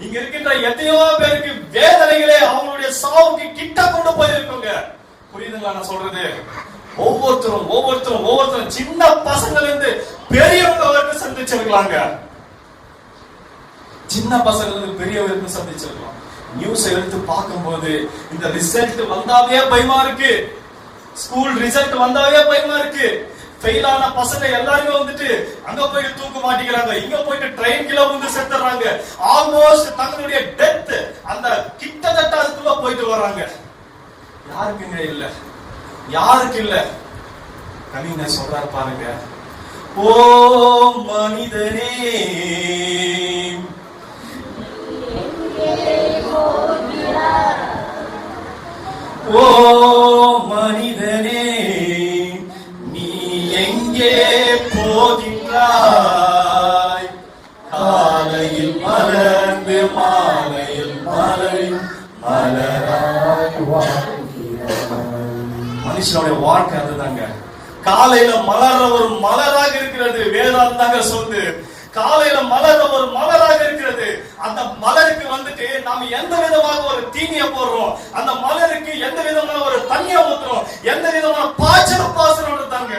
இங்க இருக்கின்ற எத்தனையோ பேருக்கு வேதனைகளே அவங்களுடைய சாவுக்கு கிட்ட கொண்டு போயிருக்குங்க. புரியுதுங்களா நான் சொல்றது? ஒவ்வொருத்தரும் சின்ன பசங்கள்ல இருந்து பெரியவங்க வரைக்கும் சந்திச்சிருக்கலாங்க. சின்ன பசங்கள்ல இருந்து பெரியவருக்கு சந்திச்சிருக்கலாம். நியூஸ் எடுத்து பார்க்கும்போது இந்த ரிசல்ட் வந்தாவே பயமா இருக்கு, ஸ்கூல் ரிசல்ட் வந்தாவே பயமா இருக்கு. ஃபெயில் ஆன பசங்க எல்லாருமே வந்துட்டு அங்க போயிட்டு தூக்க மாட்டிக்கிறாங்க, இங்க போயிட்டு ட்ரெயின் கீழ வந்து செத்துறாங்க. ஆல்மோஸ்ட் தங்களுடைய டெத் அந்த கிட்டத்தட்ட அதுக்குள்ள போயிட்டு வர்றாங்க. யாருக்குங்க இல்ல? யாருக்கு இல்ல? கவிஞர் சொல்றாரு பாருங்க, ஓ மனிதனே ஓ மனிதனே நீ எங்கே போகின்றாய்? காலையில் மலர்ந்து மாலையில் மலராய் மனுஷனுடைய வாழ்க்கை அதுதாங்க. காலையில மலர்ற ஒரு மலராக இருக்கிறது, வேதாந்தம் தாங்க சொல்லுது. காலையில மலர்ற ஒரு மலராக இருக்கிறது. அந்த மலருக்கு வந்துட்டு நாம எந்த விதமாக ஒரு தீனிய போடுறோம், அந்த மலருக்கு எந்த விதமான ஒரு தண்ணிய ஊத்துறோம், எந்த விதமான பாய்ச்சலும் பாசுறோம் தாங்க.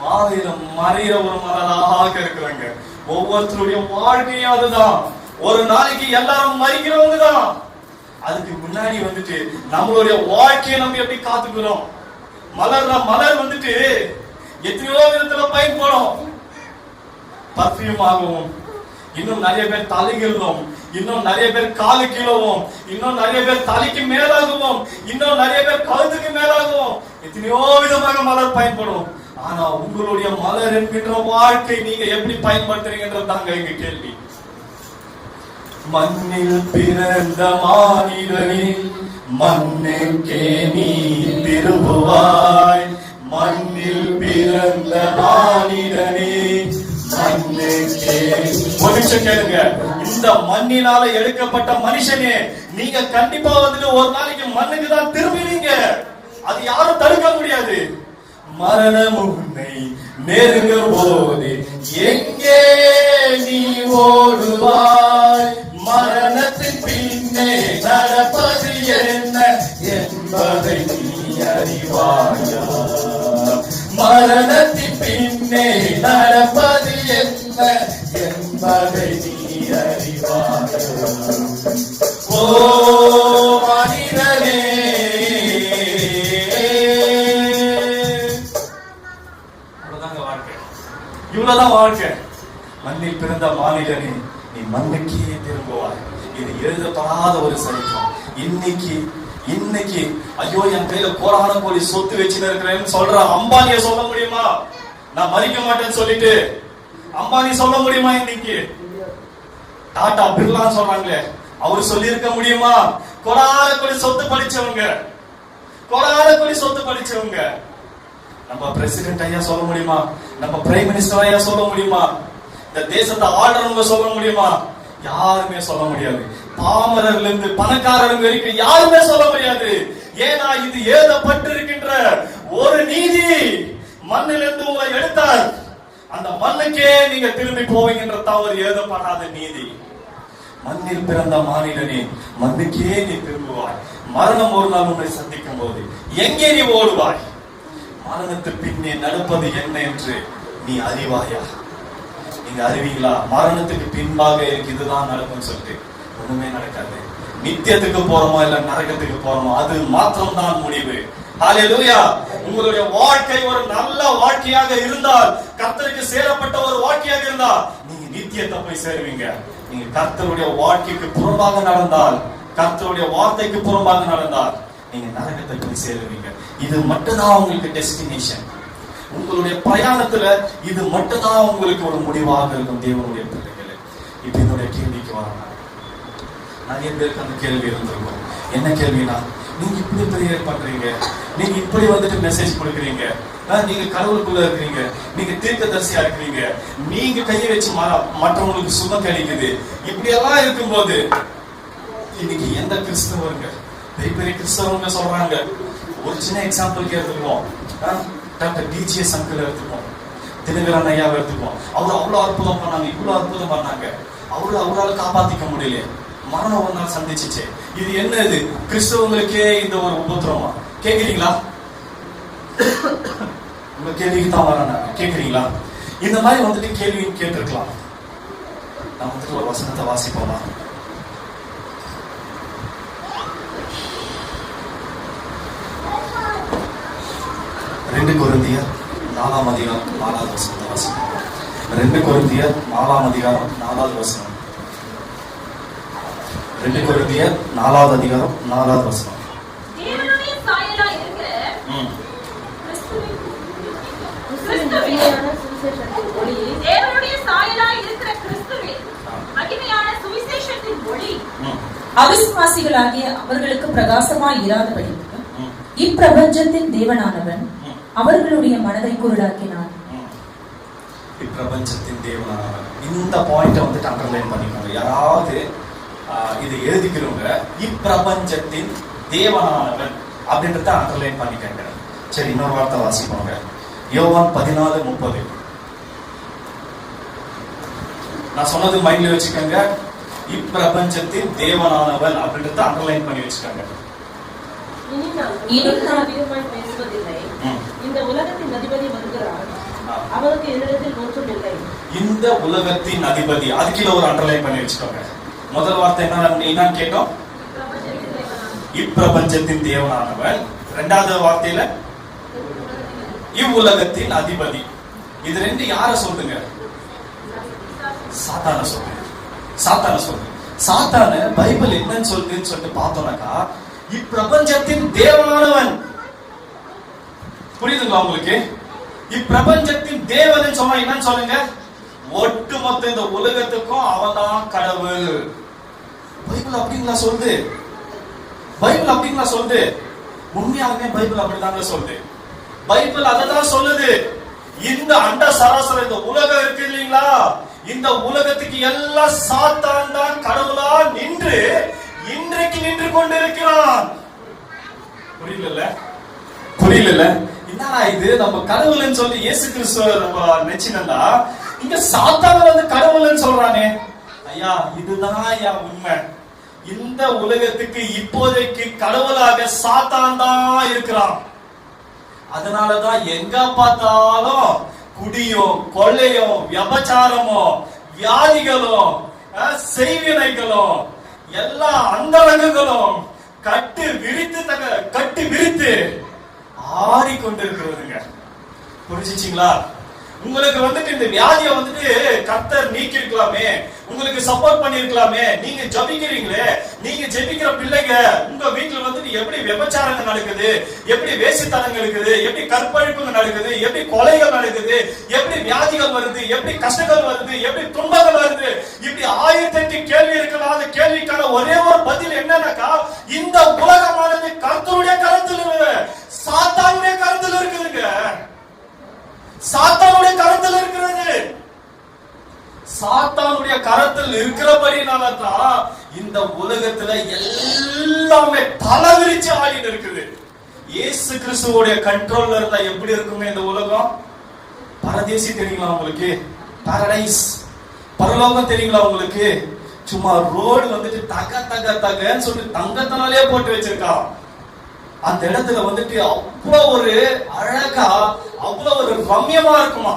மாலையில மறையிற ஒரு மலராக இருக்கிறாங்க. ஒவ்வொருத்தருடைய வாழ்க்கையும் அதுதான். ஒரு நாளைக்கு எல்லாரும் மறிக்கிறவங்க தான். அதுக்கு முன்னாடி வந்துட்டு நம்மளுடைய வாழ்க்கையை நம்ம எப்படி காத்துக்கிறோம்? மலர்ற மலர் வந்துட்டு எத்தனையோ விதத்துல பயன்படும். பர்ஃபியூம் ஆகவும், இன்னும் நிறைய பேர் தலைகளும், இன்னும் நிறைய பேர் காலு கீழவும், இன்னும் நிறைய பேர் தலைக்கு மேலாகவும், இன்னும் நிறைய பேர் கழுத்துக்கு மேலாகவும் எத்தனையோ விதமாக மலர் பயன்படும். ஆனா உங்களுடைய மலர் என்கின்ற வாழ்க்கை நீங்க எப்படி பயன்படுத்துறீங்கன்றது தாங்க எங்க கேள்வி. மண்ணில் பிறந்த மானிடனே மண்ணுக்கே நீ திரும்புவாய். மண்ணில் பிறந்த மானிடனே மண்ணுக்கே. ஒரு நிமிஷம் கேளுங்க. இந்த மண்ணினால எடுக்கப்பட்ட மனுஷனே, நீங்க கண்டிப்பா வந்துட்டு ஒரு நாளைக்கு மண்ணுக்கு தான் திரும்புவீங்க. அது யாரும் தடுக்க முடியாது. மரணம் உன்னை நெருங்க போது எங்கே நீ ஓடுவாய்? மரணத்தின் பின்னே நடப்பது என்ன என்பதை நீ அறிவாயா? மரணத்தின் பின்னே நடப்பது என்ன என்பதை நீ அறிவாயா? ஓ மனிதனே, இவ்வளவுதான் வாழ்க்கை. மண்ணில் பிறந்த மாநிலனே, நீ மண்ணுக்கே திரும்புவாய். இது எழுதப்படாத ஒரு சரித்திரம். இன்னைக்கு ஐயோ என் கையில கோடான கோடி சொத்து வச்சுட்டு இருக்கிறேன்னு சொல்ற அம்பானிய சொல்ல முடியுமா? நான் மறிக்க மாட்டேன்னு சொல்லிட்டு அம்பானி சொல்ல முடியுமா? இன்னைக்கு டாடா பிர்லா சொல்றாங்களே, அவரு சொல்லி இருக்க முடியுமா? கோடான கோடி சொத்து படிச்சவங்க. நம்ம பிரசிடென்ட் ஐயா சொல்ல முடியுமா? நம்ம பிரைம் மினிஸ்டர் ஐயா சொல்ல முடியுமா? இந்த தேசத்தை ஆளுநருங்க சொல்ல முடியுமா? யாருமே சொல்ல முடியாது. பாமரர்ல இருந்து பணக்காரர்கள் வரைக்கும் யாருமே சொல்ல முடியாது. ஏன்னா இது எழுதப்பட்டிருக்கின்ற ஒரு நீதி. மண்ணிலிருந்து உங்களை எடுத்தால் அந்த மண்ணுக்கே நீங்க திரும்பி போவீங்கன்ற தவறு எழுதப்படாத நீதி. மண்ணில் பிறந்த மாநிலனே, மண்ணுக்கே நீ திரும்புவாய். மரணம் ஒரு நாள் உன்னை சந்திக்கும் போது எங்கே நீ ஓடுவாய்? மரணத்துக்கு பின்னே நடப்பது என்ன என்று நீ அறிவாயா? நீங்க அறிவீங்களா? மரணத்துக்கு பின்பாக எனக்கு இதுதான் நடக்கும் சொல்லிட்டு ஒண்ணுமே நடக்காது. நித்தியத்துக்கு போறோமா இல்ல நரகத்துக்கு போறோமா, அது மாத்திரம் தான் முடிவு. ஹல்லேலூயா. உங்களுடைய வாழ்க்கை ஒரு நல்ல வாழ்க்கையாக இருந்தால், கர்த்தருக்கு சேரப்பட்ட ஒரு வாழ்க்கையாக இருந்தால், நீங்க நித்தியத்தை போய் சேருவீங்க. நீங்க கர்த்தருடைய வாழ்க்கைக்கு புறம்பாக நடந்தால், கர்த்தருடைய வார்த்தைக்கு புறம்பாக நடந்தால், நீங்க நரகத்தை போய் சேருவீங்க. இது மட்டும்தான் உங்களுக்கு டெஸ்டினேஷன். உங்களுடைய பிரயாணத்துல இது மட்டும்தான் உங்களுக்கு ஒரு முடிவாக இருக்கும். தேவனுடைய பிள்ளைகளே, இப்ப என்னுடைய கேள்விக்கு வராங்க. நிறைய பேருக்கு அந்த கேள்வி இருந்திருக்கும். என்ன கேள்வினா, நீங்க இப்படி ப்ரேயர் பண்றீங்க, நீங்க இப்படி வந்துட்டு மெசேஜ் கொடுக்குறீங்க, நீங்க கடவுளுக்குள்ள இருக்கிறீங்க, நீங்க தீர்க்கதரிசியா இருக்கிறீங்க, நீங்க கையை வச்சு மற்றவங்களுக்கு சுகம் கிடைக்குது, இப்படி எல்லாம் இருக்கும்போது இன்னைக்கு எந்த கிறிஸ்தவருங்க, பெரிய கிறிஸ்தவங்க சொல்றாங்க. ஒரு சின்ன எக்ஸாம்பிளுக்கு எடுத்துக்குவோம். டாக்டர் டிஜிஎஸ் அங்கிள் எடுத்துப்போம், தினகரன் ஐயாவை எடுத்துப்போம். அவர் அவ்வளவு அற்புதம் பண்ணாங்க, இவ்வளவு அற்புதம் பண்ணாங்க. அவரால் காப்பாத்திக்க முடியல, மரணம் ஒரு நாள் சந்திச்சுச்சு. இது என்ன? இது கிறிஸ்தவங்களுக்கே இந்த ஒரு உபத்திரமா? கேக்குறீங்களா? உங்க கேள்விக்கு தான் வர கேக்குறீங்களா? இந்த மாதிரி வந்துட்டு கேள்வி கேட்டிருக்கலாம். நான் வந்துட்டு ஒரு வசனத்தை வாசிப்போமா? ரெண்டு கொரிந்தியர் 4ஆம் அதிகாரம் 4வது வசனத்தை வாசிப்போம். 2 கொரிந்தியர் 4ஆம் அதிகாரம் 4வது வசனம். 2 கொரிந்தியர் 4வது அதிகாரம் 4வது வசனம். தேவனுடைய சாயலா இருக்கிற கிறிஸ்துவின் மகிமையான சுவிசேஷத்தின் ஒளி அவிசுவாசிகளாகிய அவர்களுக்கு பிரகாசமாய் இராதபடி இப்பிரபஞ்சத்தின் தேவனானவன் அவர்களுடைய மனதை குருடாக்கினான். இப்பிரபஞ்சத்தின் தேவனானவன், இந்த பாயிண்ட வந்துட்டு அண்டர்லைன் பண்ணிக்கோங்க. யாராவது இதை எழுதிக்கிறவங்க, இப்பிரபஞ்சத்தின் தேவனானவன் அப்படின்றத அண்டர்லைன் பண்ணிக்கங்க. சரி, இன்னொரு வார்த்தை வாசிப்போங்க. யோவான் 14:30. நான் சொன்னது மைண்ட்ல வச்சுக்கோங்க. இப்பிரபஞ்சத்தின் தேவனானவன் அப்படின்றத அண்டர்லைன் பண்ணி வச்சுக்கோங்க. இந்த உலகத்தின் அதிபதி வருகிறார், அவருக்கு என்னிடத்தில் ஒன்றும் இல்லை. இந்த உலகத்தின் அதிபதி, அதுக்கு ஒரு அண்டர்லைன் பண்ணி வச்சுக்கோங்க. முதல் வார்த்தை என்னன்னு கேட்டோம்? இப்பிரபஞ்சத்தின் தேவனானவன். இரண்டாவது வார்த்தையில இவ்வுலகத்தின் அதிபதி. இது ரெண்டு யார சொல்லுங்க? சாத்தான சொல்லுங்க. சாத்தான பைபிள் என்னன்னு சொல்லுன்னு சொல்லிட்டு பார்த்தோம்னாக்கா, இப்பிரபஞ்சத்தின் தேவனானவன். புரியுதுங்களா உங்களுக்கு? இப்பிரபஞ்சத்தின் தேவன் சொன்னா என்னன்னு சொல்லுங்க? ஒட்டுமொத்த இந்த உலகத்துக்கும் அவன்தான் கடவுள். பைபிள் அப்படிங்களா சொல்லுது? பைபிள் அப்படிங்களா சொல்லுது? உண்மையாலுமே பைபிள் அப்படிதாங்க சொல்லுது. பைபிள் அததான் சொல்லுது. இந்த அண்ட சராசர இந்த உலகம் இருக்கு இல்லைங்களா, இந்த உலகத்துக்கு எல்லாம் சாத்தான் தான் கடவுளா நின்று இன்றைக்கு நின்று கொண்டிருக்கிறான். புரியல? என்னடா இது, நம்ம கடவுள்னு சொல்லி இயேசு கிறிஸ்துவ நம்ம நினைச்சினா, இங்க சாத்தான வந்து கடவுள்னு சொல்றானே. ஐயா, இதுதான் ஐயா உண்மை. இந்த உலகத்துக்கு இப்போதைக்கு கடவுளாக சாத்தான் தான் இருக்கிறான். அதனாலதான் எங்க பார்த்தாலும் குடியோ, கொள்ளையோ, விபச்சாரமோ, வியாதிகளோ, செய்வினைகளும், எல்லா அந்தரங்களும் கட்டு விரித்து ஆடிக்கொண்டிருக்கிறதுங்க. புரிஞ்சுச்சிங்களா? உங்களுக்கு வந்துட்டு இந்த வியாதியை வந்துட்டு கர்த்தர் நீக்கி இருக்கலாமே, உங்களுக்கு சப்போர்ட் பண்ணி இருக்கலாமே. நீங்க ஜபிக்கிறீங்களே, நீங்க ஜெபிக்கிற பிள்ளைங்க உங்க வீட்டுல வந்துட்டு எப்படி விபச்சாரங்கள் நடக்குது, எப்படி வேசித்தனங்கள் இருக்குது, எப்படி கற்பழிப்புகள் நடக்குது, எப்படி கொலைகள் நடக்குது, எப்படி வியாதிகள் வருது, எப்படி கஷ்டங்கள் வருது, எப்படி துன்பங்கள் வருது, இப்படி 1008 கேள்வி இருக்கலாம். அந்த கேள்விக்கான ஒரே ஒரு பதில் என்னன்னாக்கா, இந்த உலகமானது கர்த்தருடைய கருத்தில் இருக்கு, சாத்தானுடைய கருத்தில் இருக்குதுங்க. சாத்தானுடைய கருத்தில் இருக்கிறது. சாத்தானுடைய கருத்தில் இருக்கிறபடினால தான் இந்த உலகத்துல எல்லாமே தலவிரிச்சு ஆடிட்டு இருக்குது. இயேசு கிறிஸ்துவோடைய கண்ட்ரோல்ல இருந்தா எப்படி இருக்குங்க இந்த உலகம்? பரதேசி தெரியுங்களா உங்களுக்கு? பாரடைஸ், பரலோகம் தெரியுங்களா உங்களுக்கு? சும்மா ரோடு வந்துட்டு தக தக தகன்னு சொல்லிட்டு தங்கத்தினாலே போட்டு வச்சிருக்கான். அந்த இடத்துல வந்துட்டு அவ்வளவு ஒரு அழகா, அவ்வளவு ஒரு ரம்யமா இருக்குமா.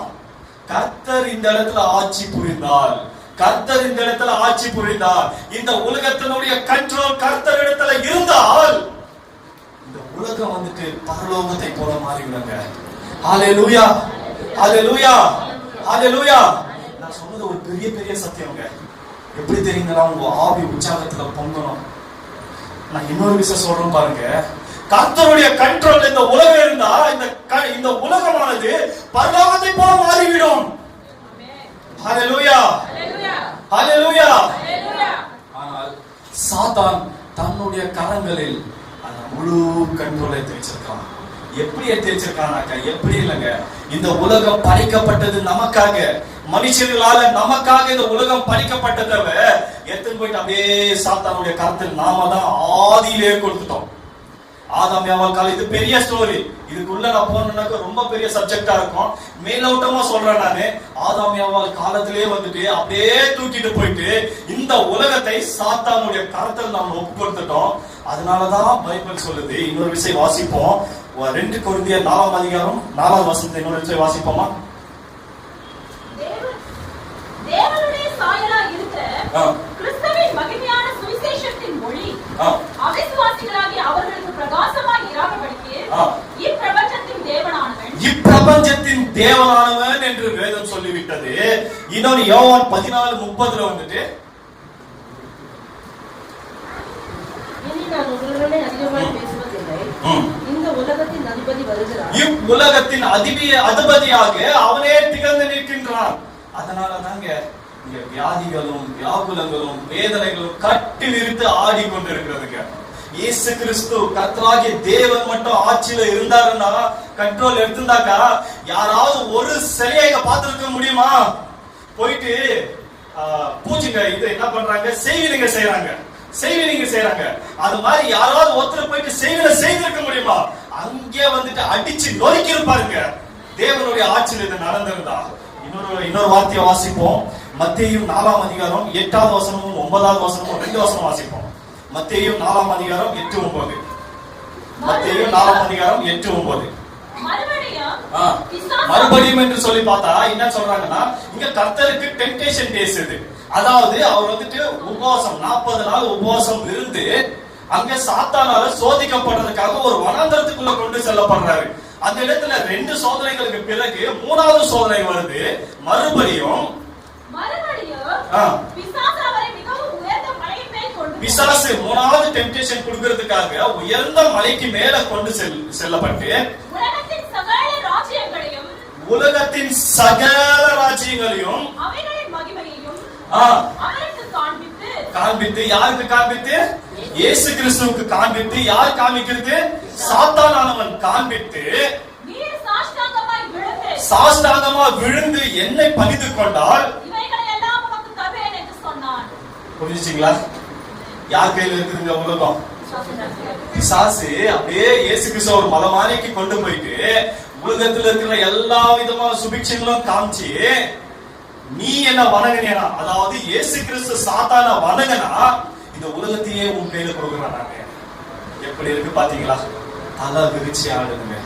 கர்த்தர் இந்த இடத்துல ஆட்சி புரிந்தால், கர்த்தர் இந்த இடத்துல ஆட்சி புரிந்தால், இந்த உலகத்தினுடைய கண்ட்ரோல் கர்த்தர் இடத்துல இருந்தால், இந்த உலகம் வந்துட்டு பரலோகத்தை போல மாறிவிடுங்க. ஹalleluya, ஹalleluya, ஹalleluya. நான் சொன்னது ஒரு பெரிய பெரிய சத்தியங்க. எப்படி தெரியுங்களா? உங்க ஆவி உற்சாகத்துல பொங்கணும். நான் இன்னொரு விஷயம் சொல்றேன் பாருங்க. கர்த்தருடைய கண்ட்ரோல் இந்த உலகம் இருந்தா இந்த உலகமானது பரலோகத்தை போல மாறிவிடும். ஹalleluya, ஹalleluya. ஆனால் சாத்தான் தன்னுடைய கரங்களில் அந்த முழு கண்ட்ரோலை வச்சிருக்கான். எப்படி வச்சிருக்கானாக்கா, எப்படி இல்லைங்க, இந்த உலகம் படைக்கப்பட்டது நமக்காக, மனுஷர்களால நமக்காக இந்த உலகம் படைக்கப்பட்டதவ எடுத்துன்னு போயிட்டு அப்படியே சாத்தானுடைய கரத்தில் நாம தான் ஆதியிலே கொடுத்துட்டோம். ஆதாம் ஏவாள் காலம், இது பெரிய ஸ்டோரி. இதுக்குள்ள நான் போனேன்னாக்க ரொம்ப பெரிய சப்ஜெக்டா இருக்கும். மேலோட்டமா சொல்றேன் நானு. ஆதாம் ஏவாள் காலத்திலே வந்துட்டு அப்படியே தூக்கிட்டு போயிட்டு இந்த உலகத்தை சாத்தானுடைய கரத்தில் நாம் ஒப்பு கொடுத்துட்டோம். அதனாலதான் பைபிள் சொல்லுது. இன்னொரு விஷயம் வாசிப்போம். 2 கொரிந்தியர் 4ஆம் அதிகாரம் 4ஆவது வசனத்தை இன்னொரு விஷயம் வாசிப்போமா? தேவனுடைய சாயலா இருக்கிற கிறிஸ்துவின் மகிமையான சுவிசேஷத்தின் மொழி அவிசுவாசிகளாகிய அவர்களுக்கு பிரகாசமாய் இராதபடிக்கு இப்பிரபஞ்சத்தின் தேவனானவன் என்று வேதம் சொல்லிவிட்டது. இன்னொரு யோவான் 14:30 வந்துட்டு, இவ்வுலகத்தின் அதிபதியாக அவனே திகழ்ந்து நிற்கின்றான். அதனாலதாங்க இங்க வியாதிகளும் வியாகுலங்களும் வேதனைகளும் கட்டி நிறுத்து ஆடிக்கொண்டிருக்கிறதுங்க. இயேசு கிறிஸ்து கர்த்தராகிய தேவன் மட்டும் ஆட்சியில இருந்தாருன்னா, கண்ட்ரோல் எடுத்திருந்தாக்கா, யாராவது ஒரு சிலையை பார்த்திருக்க முடியுமா? போயிட்டு பூஜைங்க இது என்ன பண்றாங்க, செய்வினைங்க செய்யறாங்க. அது மாதிரி யாராவது ஒருத்தர் போயிட்டு செய்வினை செய்திருக்க முடியுமா? அங்கே வந்துட்டு அடிச்சு நொறுக்கி இருப்பாருங்க. தேவனுடைய ஆட்சியில் இது நடந்திருந்தா. இன்னொரு வார்த்தையை வாசிப்போம். மத்தேயு 4ஆம் அதிகாரம் 8வது வசனமும் 9வது வசனமும் 2 வசனம் வாசிப்போம். மத்தேயு 4ஆம் அதிகாரம் 8-9. மத்தேயு 4ஆம் அதிகாரம் 8-9. மறுபடியும் என்று சொல்லி பார்த்தா என்ன சொல்றாங்கன்னா, இங்க கர்த்தருக்கு டெம்டேஷன் டேஸ் இது. அதாவது அவர் வந்துட்டு உபவாசம் 40 நாள் உபவாசம் இருந்து அங்க சாத்தானால சோதிக்கப்படுறதுக்காக ஒரு வனாந்தரத்துக்குள்ள கொண்டு செல்லப்படுறாரு. அந்த இடத்துல 2 சோதனைகளுக்கு பிறகு 3வது சோதனை வருது. மறுபடியும் பிசாசு 3வது டெம்டேஷன் கொடுக்கிறதுக்காக உயர்ந்த மலைக்கு மேல கொண்டு செல்லப்பட்டு உலகத்தின் சகல ராஜ்யங்களையும் காண்பித்து, யாருக்கு காண்பித்து? இயேசு கிறிஸ்துவுக்கு காண்பித்து. யார் காண்பிக்கிறது? சாத்தானானவன் காண்பித்து சாஷ்டாங்கமா விழுந்து என்னை பணிந்து கொண்டால், புரிஞ்சுங்களா? யார் கையில இருக்குதுங்க உலகம்? பிசாசு அப்படியே இயேசு கிறிஸ்து ஒரு மலமாரிக்கு கொண்டு போயிட்டு உலகத்துல இருக்கிற எல்லா விதமான சுபிக்ஷங்களும் காமிச்சு, நீ என்ன வணங்கினா, அதாவது இயேசு கிறிஸ்து சாத்தான வணங்கினா இந்த உலகத்தையே உன் கையில கொடுக்குறாங்க. எப்படி இருக்கு பாத்தீங்களா? தலை விரிச்சு ஆடுதுங்க.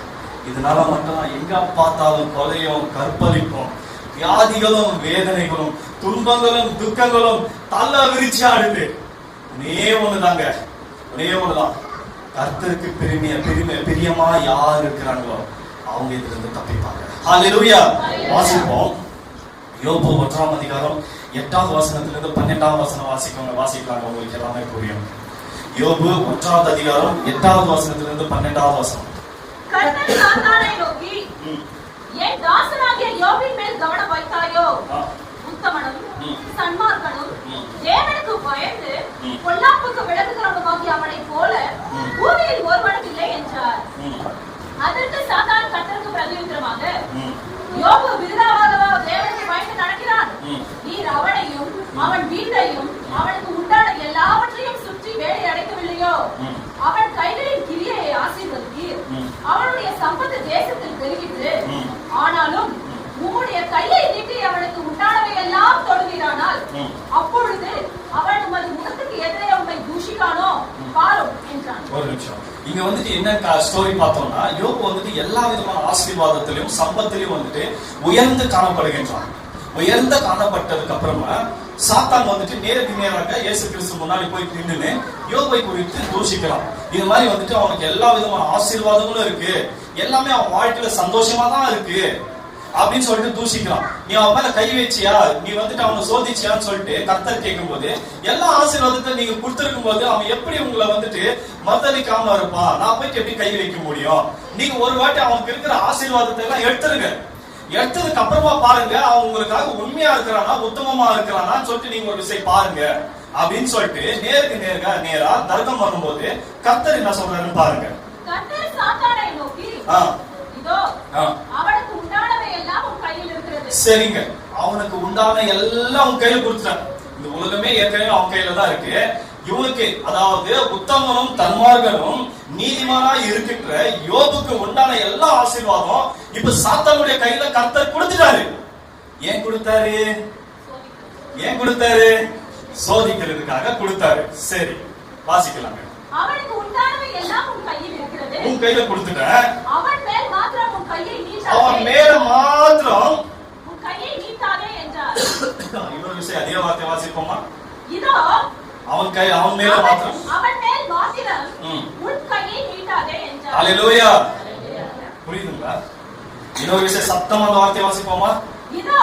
இதனால மட்டும் எங்க பார்த்தாலும் கொலையும் கற்பழிப்பும் வியாதிகளும் வேதனைகளும் துன்பங்களும் துக்கங்களும் தலை விரிச்சு ஆடுது. ஒரே ஒண்ணுதாங்க, ஒரே ஒண்ணுதான். கர்த்தருக்கு பிரியமா யார் இருக்கிறாங்களோ அவங்க இதுல இருந்து தப்பிப்பாங்க. ஹalleluya. வாசிப்போம். யோபு 1ஆம் அதிகாரம் 8வது வசனத்திலிருந்து 12வது வசனம் வாசிக்கலாம், உங்களுக்கு எல்லாமே புரியும். யோபு 1வது அதிகாரம் 8வது வசனத்திலிருந்து 12வது வசனம். கர்த்தர் சாத்தானை நோக்கி, என் தாசனாகிய யோபின் மேல் கவனம் வைத்தாயோ? உத்தமனும் சன்மார்க்கனும் தேவனுக்கு பயந்து பொல்லாப்புக்கு விலகுகிறவனுமாகிய அவனைப் போல பூமியில் ஒருவனும் இல்லை என்றார். அதற்கு சாத்தான் கர்த்தருக்கு பிரதியுத்தரமாக, யோபு விருதாவாகவா தேவனுக்கு பயந்து நடக்கிறான்? நீர் அவனையும் அவன் வீட்டையும் அவனுக்கு உண்டான எல்லாவற்றையும் சுற்றி வேலை அடைக்கவில்லையோ? அவன் கைகளின் கிரியையை ஆசீர்வதித்தீர், அவனுடைய சம்பத்து தேசத்தில் பெருகிற்று. ஆனாலும் உம்முடைய கையை நீட்டி அவனுக்கு உண்டானவை எல்லாம் தொடுகிறானால் அப்பொழுது அவன் உமது முகத்துக்கு எதிரே உம்மை தூஷிக்கானோ பாரும் என்றான். ஒரு நிமிஷம், இங்க வந்துட்டு என்ன ஸ்டோரி பார்த்தோம்னா, யோபு வந்துட்டு எல்லா விதமான ஆசீர்வாதத்திலும் சம்பத்திலையும் வந்துட்டு உயர்ந்து காணப்படுகின்றான். உயர்ந்த காணப்பட்டதுக்கு அப்புறமா சாத்தான் வந்துட்டு நேருக்கு நேராக இயேசு கிறிஸ்து முன்னாடி போய் நின்று யோபை குறித்து தூஷிக்கிறான். இது மாதிரி வந்துட்டு அவனுக்கு எல்லா விதமான ஆசீர்வாதங்களும் இருக்கு, எல்லாமே அவன் வாழ்க்கையில சந்தோஷமா தான் இருக்கு அப்படின்னு சொல்லிட்டு தூஷிக்கிறான். நீ அவன் மேல கை வச்சியா, நீ வந்துட்டு அவனை சோதிச்சியான்னு சொல்லிட்டு கர்த்தர் கேட்கும் போது, எல்லா ஆசீர்வாதத்தை நீங்க கொடுத்திருக்கும் போது அவன் எப்படி உங்களை வந்துட்டு மறுதளிக்காம இருப்பான்? நான் போயிட்டு எப்படி கை வைக்க முடியும்? நீங்க ஒரு வாட்டி அவனுக்கு இருக்கிற ஆசீர்வாதத்தை எல்லாம் எடுத்துருங்க. எடுத்ததுக்கு அப்புறமா பாருங்க அவன் உங்களுக்காக உண்மையா இருக்கிறானா உத்தமமா இருக்கிறானா சொல்லிட்டு நீங்க ஒரு விஷயம் பாருங்க அப்படின்னு சொல்லிட்டு நேருக்கு நேரா தர்க்கம் பண்ணும்போது கர்த்தர் என்ன சொல்றாருன்னு பாருங்க. கர்த்தர் சாத்தானை நோக்கி, இதோ அவனுக்கு உண்டானவை எல்லாம் உன் கையில் இருக்கிறது. சரிங்க, அவனுக்கு உண்டான எல்லாம் உன் கையில கொடுத்துட்டான். இந்த உலகமே ஏற்கனவே அவன் கையில தான் இருக்கு. இவனுக்கு, அதாவது உத்தமனும் தன்மார்கனும் நீதிமானா இருக்கின்ற யோபுக்கு உண்டான எல்லா ஆசீர்வாதம் இப்ப சாத்தானுடைய கையில கர்த்தர் கொடுத்துட்டாரு. ஏன் கொடுத்தாரு? சோதிக்கிறதுக்காக கொடுத்தாரு. சரி, வாசிக்கலாங்க. அவனுக்கு உண்டானவை எல்லாம் உன் கையில் இருக்கிறது. உன் கையில கொடுத்துட்டேன். அவன் மேல் மாத்திரம் உன் கையை நீட்டாதே. அவன் மேல மாத்திரம் உன் கையை நீட்டாதே என்றார். இன்னொரு விஷயம், அதே வார்த்தை வாசிப்போமா? இதோ அவன் மேல மாத்திரம் அவன் மேல் மாத்திரம் உன் கையை நீட்டாதே என்றார். ஹalleluya. புரியுதுங்களா? இன்னொரு விஷயம், சத்தமா அந்த வார்த்தை வாசிப்போமா? இதோ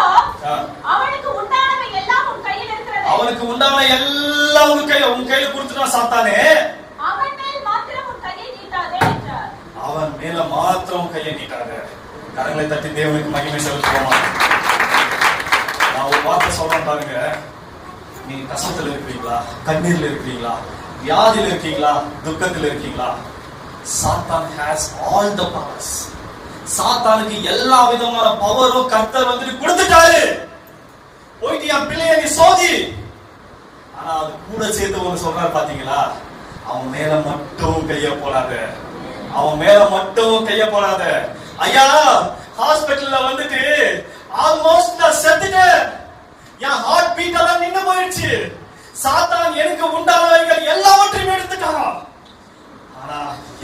அவனுக்கு உண்டானவை எல்லாம் உன் கையில் இருக்கிறது. அவனுக்கு உண்டான எல்லாம் உன் கையில கொடுத்துட்டான் சாத்தானே. அவன் மேல் மாத்திரம் உன் கையை நீட்டாதே என்றார். அவன் மேல மாத்திரம் கையை நீட்டாத. கரங்களை தட்டி தேவனுக்கு மகிமை செலுத்துவோமா? நான் ஒரு வார்த்தை சொல்றேன் பாருங்க. நீ கஷ்டத்துல இருக்கீங்களா, கண்ணீர்ல இருக்கீங்களா, வியாதியில இருக்கீங்களா, துக்கத்துல இருக்கீங்களா, சாத்தான் has all the powers. சாத்தானுக்கு எல்லா விதமான பவரும் கர்த்தர் வந்துட்டு கொடுத்துட்டாரு. போயிட்டு என் பிள்ளைய நீ சோதி. ஆனா அது கூட சேர்த்து ஒண்ணு சொல்றாரு பாத்தீங்களா, அவன் மேல மட்டும் கைய போடாத, அவன் மேல மட்டும் கைய போடாத. ஐயா, ஹாஸ்பிட்டல்ல வந்துட்டு ஆல்மோஸ்ட் நான் செத்துட்டேன், என் ஹார்ட் பீட் எல்லாம் நின்னு போயிடுச்சு, சாத்தான் எனக்கு உண்டானவைகள் எல்லாவற்றையும் எடுத்துட்டான். ஆனா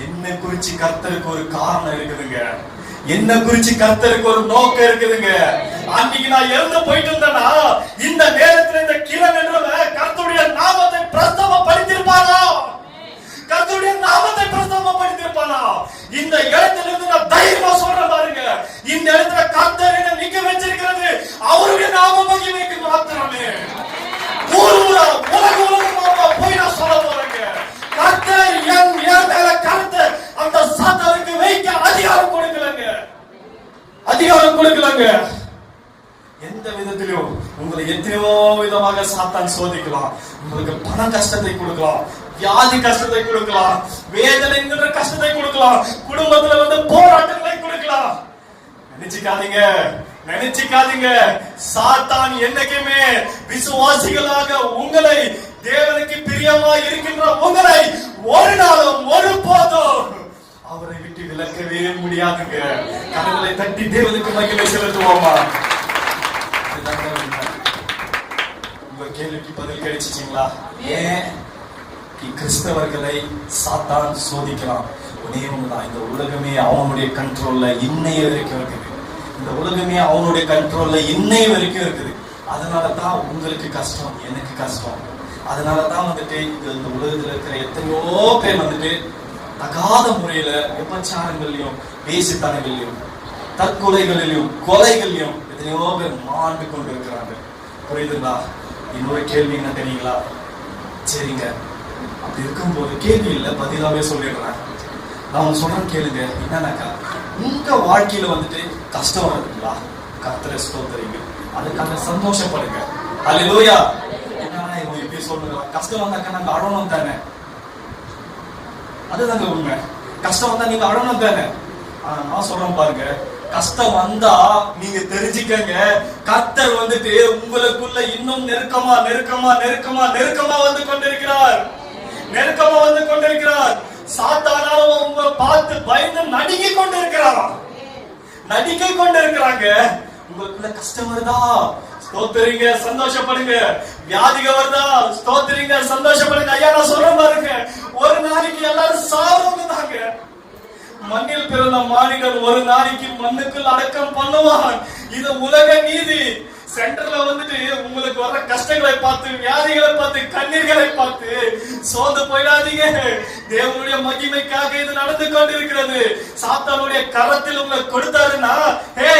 என்ன குறிச்சு கர்த்தருக்கு ஒரு காரணம் இருக்குதுங்க, என்ன குறிச்சு கர்த்தருக்கு ஒரு நோக்கம் இருக்குதுங்க. அன்னைக்கு நான் இறந்து போயிட்டு இருந்தேன்னா இந்த நேரத்துல இந்த கிரண் என்றவன் கர்த்தருடைய நாமத்தை பிரஸ்தாபப்படுத்தியிருப்பானா? கர்த்தருடைய நாமத்தை பிரஸ்தாபப்படுத்தியிருப்பானா? இந்த இடத்துல இருந்து நான் தைரியமா சொல்றேன் பாருங்க, இந்த இடத்துல கர்த்தர் என்ன நிக்க வச்சிருக்கிறது அவருடைய நாம மகிமைக்கு மாத்திரமே. உலகமா போய் நான் சொல்ல போறேங்க, கர்த்தர் என் மேல கர்த்தர் அந்த சாத்தானுக்கு வைக்க அதிகாரம் கொடுக்கலங்க. எந்த விதத்திலும் உங்களை எத்தனையோ விதமாக சாத்தான் சோதிக்கலாம். உங்களுக்கு பண கஷ்டத்தை கொடுக்கலாம், வியாதி கஷ்டத்தை கொடுக்கலாம், வேதனைங்கிற கஷ்டத்தை கொடுக்கலாம், குடும்பத்துல வந்து போராட்டங்களை கொடுக்கலாம். நினைச்சுக்காதீங்க, சாத்தான் என்னைக்குமே விசுவாசிகளாக உங்களை, தேவனுக்கு பிரியமா இருக்கின்ற உங்களை ஒரு நாளும் ஒரு போதும் அவரை விட்டு விலக்கவே முடியாதுங்க. கரங்களை தட்டி தேவனுக்கு மகிமை செலுத்துவோமா? உங்க கேள்விக்கு பதில் கிடைச்சிட்டீங்களா? ஏன் கிறிஸ்தவர்களை சாத்தான் சோதிக்கலாம்? ஒரே ஒண்ணுதான், இந்த உலகமே அவனுடைய கண்ட்ரோல்ல இன்னைய வரைக்கும் இருக்குது. இந்த உலகமே அவனுடைய கண்ட்ரோல்ல இன்னைய வரைக்கும் இருக்குது. அதனாலதான் உங்களுக்கு கஷ்டம், எனக்கு கஷ்டம். அதனாலதான் வந்துட்டு இந்த உலகத்துல இருக்கிற எத்தனையோ பேர் வந்துட்டு தகாத முறையில விபச்சாரங்கள்லயும் வேசித்தனங்கள்லயும் தற்கொலைகளிலும் கொலைகளிலும் எத்தனையோ பேர் மாண்டு கொண்டு இருக்கிறாங்க. புரியுதுங்களா? இன்னொரு கேள்வி என்ன தெரியுங்களா? சரிங்க, அப்படி இருக்கும்போது கேள்வி இல்லை, பதிலாவே சொல்லிடுறேன். நான் சொல்றேன் கேளுங்க. என்னன்னாக்கா, உங்க வாழ்க்கையில வந்துட்டு கஷ்டம் வருதுங்களா? கர்த்தரை ஸ்தோத்திரிங்க, அதுக்காக சந்தோஷப்படுங்க. அல்லேலூயா. என்னன்னா இவங்க இப்படி சொல்லுங்க, கஷ்டம் வந்தாக்கா நாங்க அழணும் தானே? அதுதாங்க உண்மை. கஷ்டம் வந்தா நீங்க அழணும் தானே? ஆனா நான் சொல்றேன் பாருங்க, கஷ்டம் வந்தா நீங்க தெரிஞ்சுக்கங்க, கர்த்தர் வந்துட்டு உங்களுக்குள்ள இன்னும் நெருக்கமா நெருக்கமா நெருக்கமா நெருக்கமா வந்து கொண்டிருக்கிறார். நெருக்கமா வந்து கொண்டிருக்கிறார். சாத்தானாலும் உங்களை பார்த்து பயந்து நடுங்கி கொண்டிருக்கிறாராம். நடிக்கை கொண்டிருக்கிறாங்க. உங்களுக்குள்ள கஷ்டம் வருதா? ஸ்தோத்திரிங்க, சந்தோஷப்படுங்க. வியாதிக வருதா? ஸ்தோத்திரிங்க, சந்தோஷப்படுங்க. ஐயா நான் சொல்றேன் பாருங்க, ஒரு நாளைக்கு எல்லாரும் சாவறவங்க தாங்க. மண்ணில் பிறந்த மானிடன் ஒரு நாளைக்கு மண்ணுக்குள் அடக்கம் பண்ணுவான். இது உலக நீதி. சென்டர்ல வந்துட்டு உங்களுக்கு வர்ற கஷ்டங்களை பார்த்து, வியாதிகளை பார்த்து, கண்ணீர்களை பார்த்து சோர்ந்து போயிடாதீங்க. தேவனுடைய மகிமைக்காக இது நடந்து கொண்டிருக்கிறது. சாத்தானுடைய கரத்தில் உங்களை கொடுத்தாருன்னா, ஹே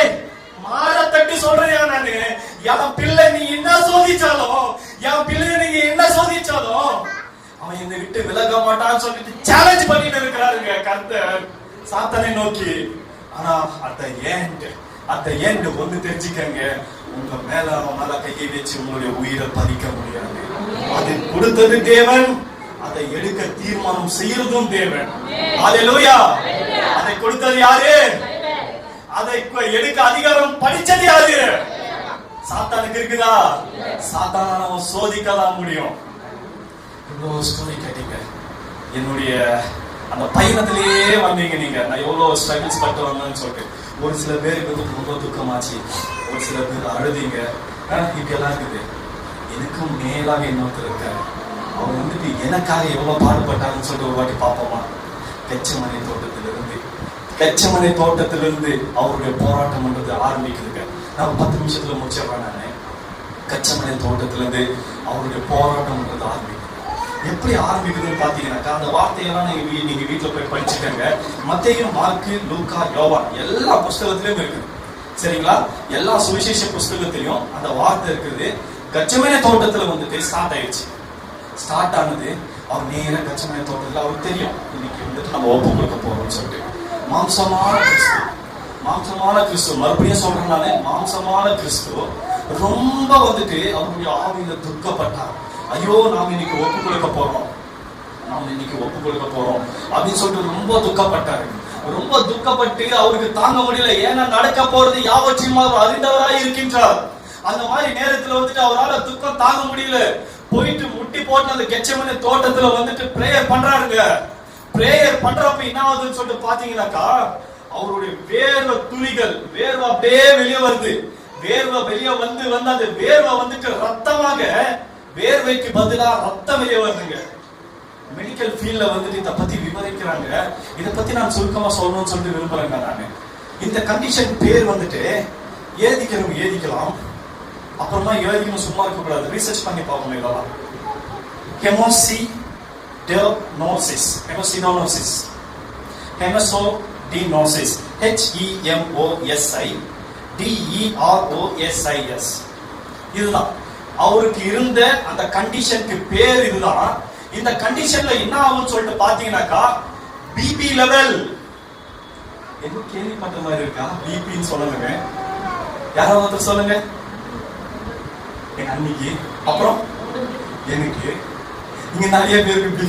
மாற தட்டி சொல்றியா? நானு என் பிள்ளை நீ என்ன சோதிச்சாலும், என் பிள்ளை நீங்க என்ன சோதிச்சாலும் அவன் என்னை விட்டு விலக மாட்டான்னு சொல்லிட்டு சேலஞ்ச் பண்ணிட்டு இருக்கிறாருங்க கர்த்தர் சாத்தானை நோக்கி. ஆனா அந்த ஏண்ட் ஒண்ணு தெரிஞ்சுக்கங்க, உங்க மேல அவன் மேல கையை வச்சு உங்களுடைய உயிரை பறிக்க முடியாது. அது கொடுத்தது தேவன், அதை எடுக்க தீர்மானம் செய்யறதும் தேவன். அல்லேலூயா. அதை கொடுத்தது யாரு? அதை எடுக்க அதிகாரம் படிச்சது யாரு? சாத்தானுக்கு இருக்குதா? சாத்தான சோதிக்கதான் முடியும். இவ்வளவு ஸ்டோரி கேட்டீங்க. என்னுடைய அந்த பயணத்திலேயே வந்தீங்க நீங்க. நான் எவ்வளவு ஸ்ட்ரகிள்ஸ் பட்டு வந்தேன்னு சொல்லிட்டு ஒரு சில பேருக்கு வந்து ரொம்ப துக்கமாச்சு, ஒரு சில பேர் அழுதிங்க. இப்படியெல்லாம் இருக்குது. எனக்கும் மேலாக இன்னொருத்தர் இருக்காரு. அவர் வந்துட்டு எனக்காக எவ்வளவு பாடுபட்டாருன்னு சொல்லிட்டு ஒரு வாட்டி பார்ப்போமா? கச்சமனை தோட்டத்திலிருந்து அவருடைய போராட்டம் பண்றது ஆரம்பிக்குதுங்க. நான் 10 நிமிஷத்துல முடிச்சிடறேன். நானு கச்சமனை தோட்டத்திலிருந்து அவருடைய போராட்டம் பண்றது ஆரம்பிக்குது. எப்படி ஆரம்பிக்குதுன்னு பாத்தீங்கன்னாக்கா, அந்த வார்த்தையெல்லாம் நீங்க வீட்டுல போய் படிச்சுக்கங்க. மத்தேயு, மார்க்கு, லூக்கா, யோவான் எல்லா புஸ்தகத்திலயும் இருக்குது. சரிங்களா? எல்லா சுவிசேஷ புஸ்தகத்திலையும் அந்த வார்த்தை இருக்குது. கச்சமனை தோட்டத்துல வந்துட்டு ஸ்டார்ட் ஆயிடுச்சு. ஸ்டார்ட் ஆனது அவர் நேர கச்சமனை தோட்டத்துல அவருக்கு தெரியும், இன்னைக்கு வந்துட்டு நம்ம ஒப்பு கொடுக்க போறோம்னு சொல்லிட்டு. மாம்சமான கிறிஸ்து, மறுபடியும் சொல்றேன் நானே, மாம்சமான கிறிஸ்து ரொம்ப வந்துட்டு அவருடைய ஆவியில துக்கப்பட்டார். ஐயோ நாம இன்னைக்கு ஒப்பு கொடுக்க போறோம் அப்படின்னு சொல்லிட்டு ரொம்ப துக்கப்பட்டாரு. ரொம்ப துக்கப்பட்டு அவருக்கு தாங்க முடியல. ஏன்னா நடக்க போறது யாவற்றையும் அவர் அறிந்தவராய் இருக்கின்றார். அந்த மாதிரி நேரத்துல வந்துட்டு அவரால் துக்கம் தாங்க முடியல. போயிட்டு முட்டி போட்டு அந்த கெத்செமனே தோட்டத்துல வந்துட்டு பிரேயர் பண்றாருங்க. பிரேயர் பண்றப்ப என்ன ஆகுதுன்னு சொல்லிட்டு பாத்தீங்கன்னாக்கா, அவருடைய வேர்வை துளிகள், வேர்வை அப்படியே வெளியே வருது. வேர்வை வெளியே வந்து அந்த வேர்வை வந்துட்டு ரத்தமாக, வேர்வைக்கு பதிலா ரத்தம் வெளியே வருதுங்க. மெடிக்கல் ஃபீல்ட்ல வந்துட்டு இதை பத்தி விவரிக்கிறாங்க. இதை பத்தி நான் சுருக்கமா சொல்லணும்னு சொல்லிட்டு விரும்புறேங்க. நானு இந்த கண்டிஷன் பேர் வந்துட்டு எழுதிக்கலாம், அப்புறமா எழுதிக்கணும், சும்மா இருக்க கூடாது. ரிசர்ச் பண்ணி பார்க்கணும். இதெல்லாம் ஹெமோசிடோனோசிஸ், HEMOSIDEROSIS. இதுதான் அவருக்கு இருந்த அந்த கண்டிஷனுக்கு பேர். இதுதான். இந்த கண்டிஷன்ல என்ன ஆகும்னு சொல்லிட்டு பாத்தீங்கன்னாக்கா, பிபி லெவல். என்ன கேள்விப்பட்ட மாதிரி இருக்கா? பிபின்னு சொல்லுங்க, யாராவது சொல்லுங்க. எங்க அன்னைக்கு, அப்புறம் எனக்கு, இங்க நிறைய பேருக்கு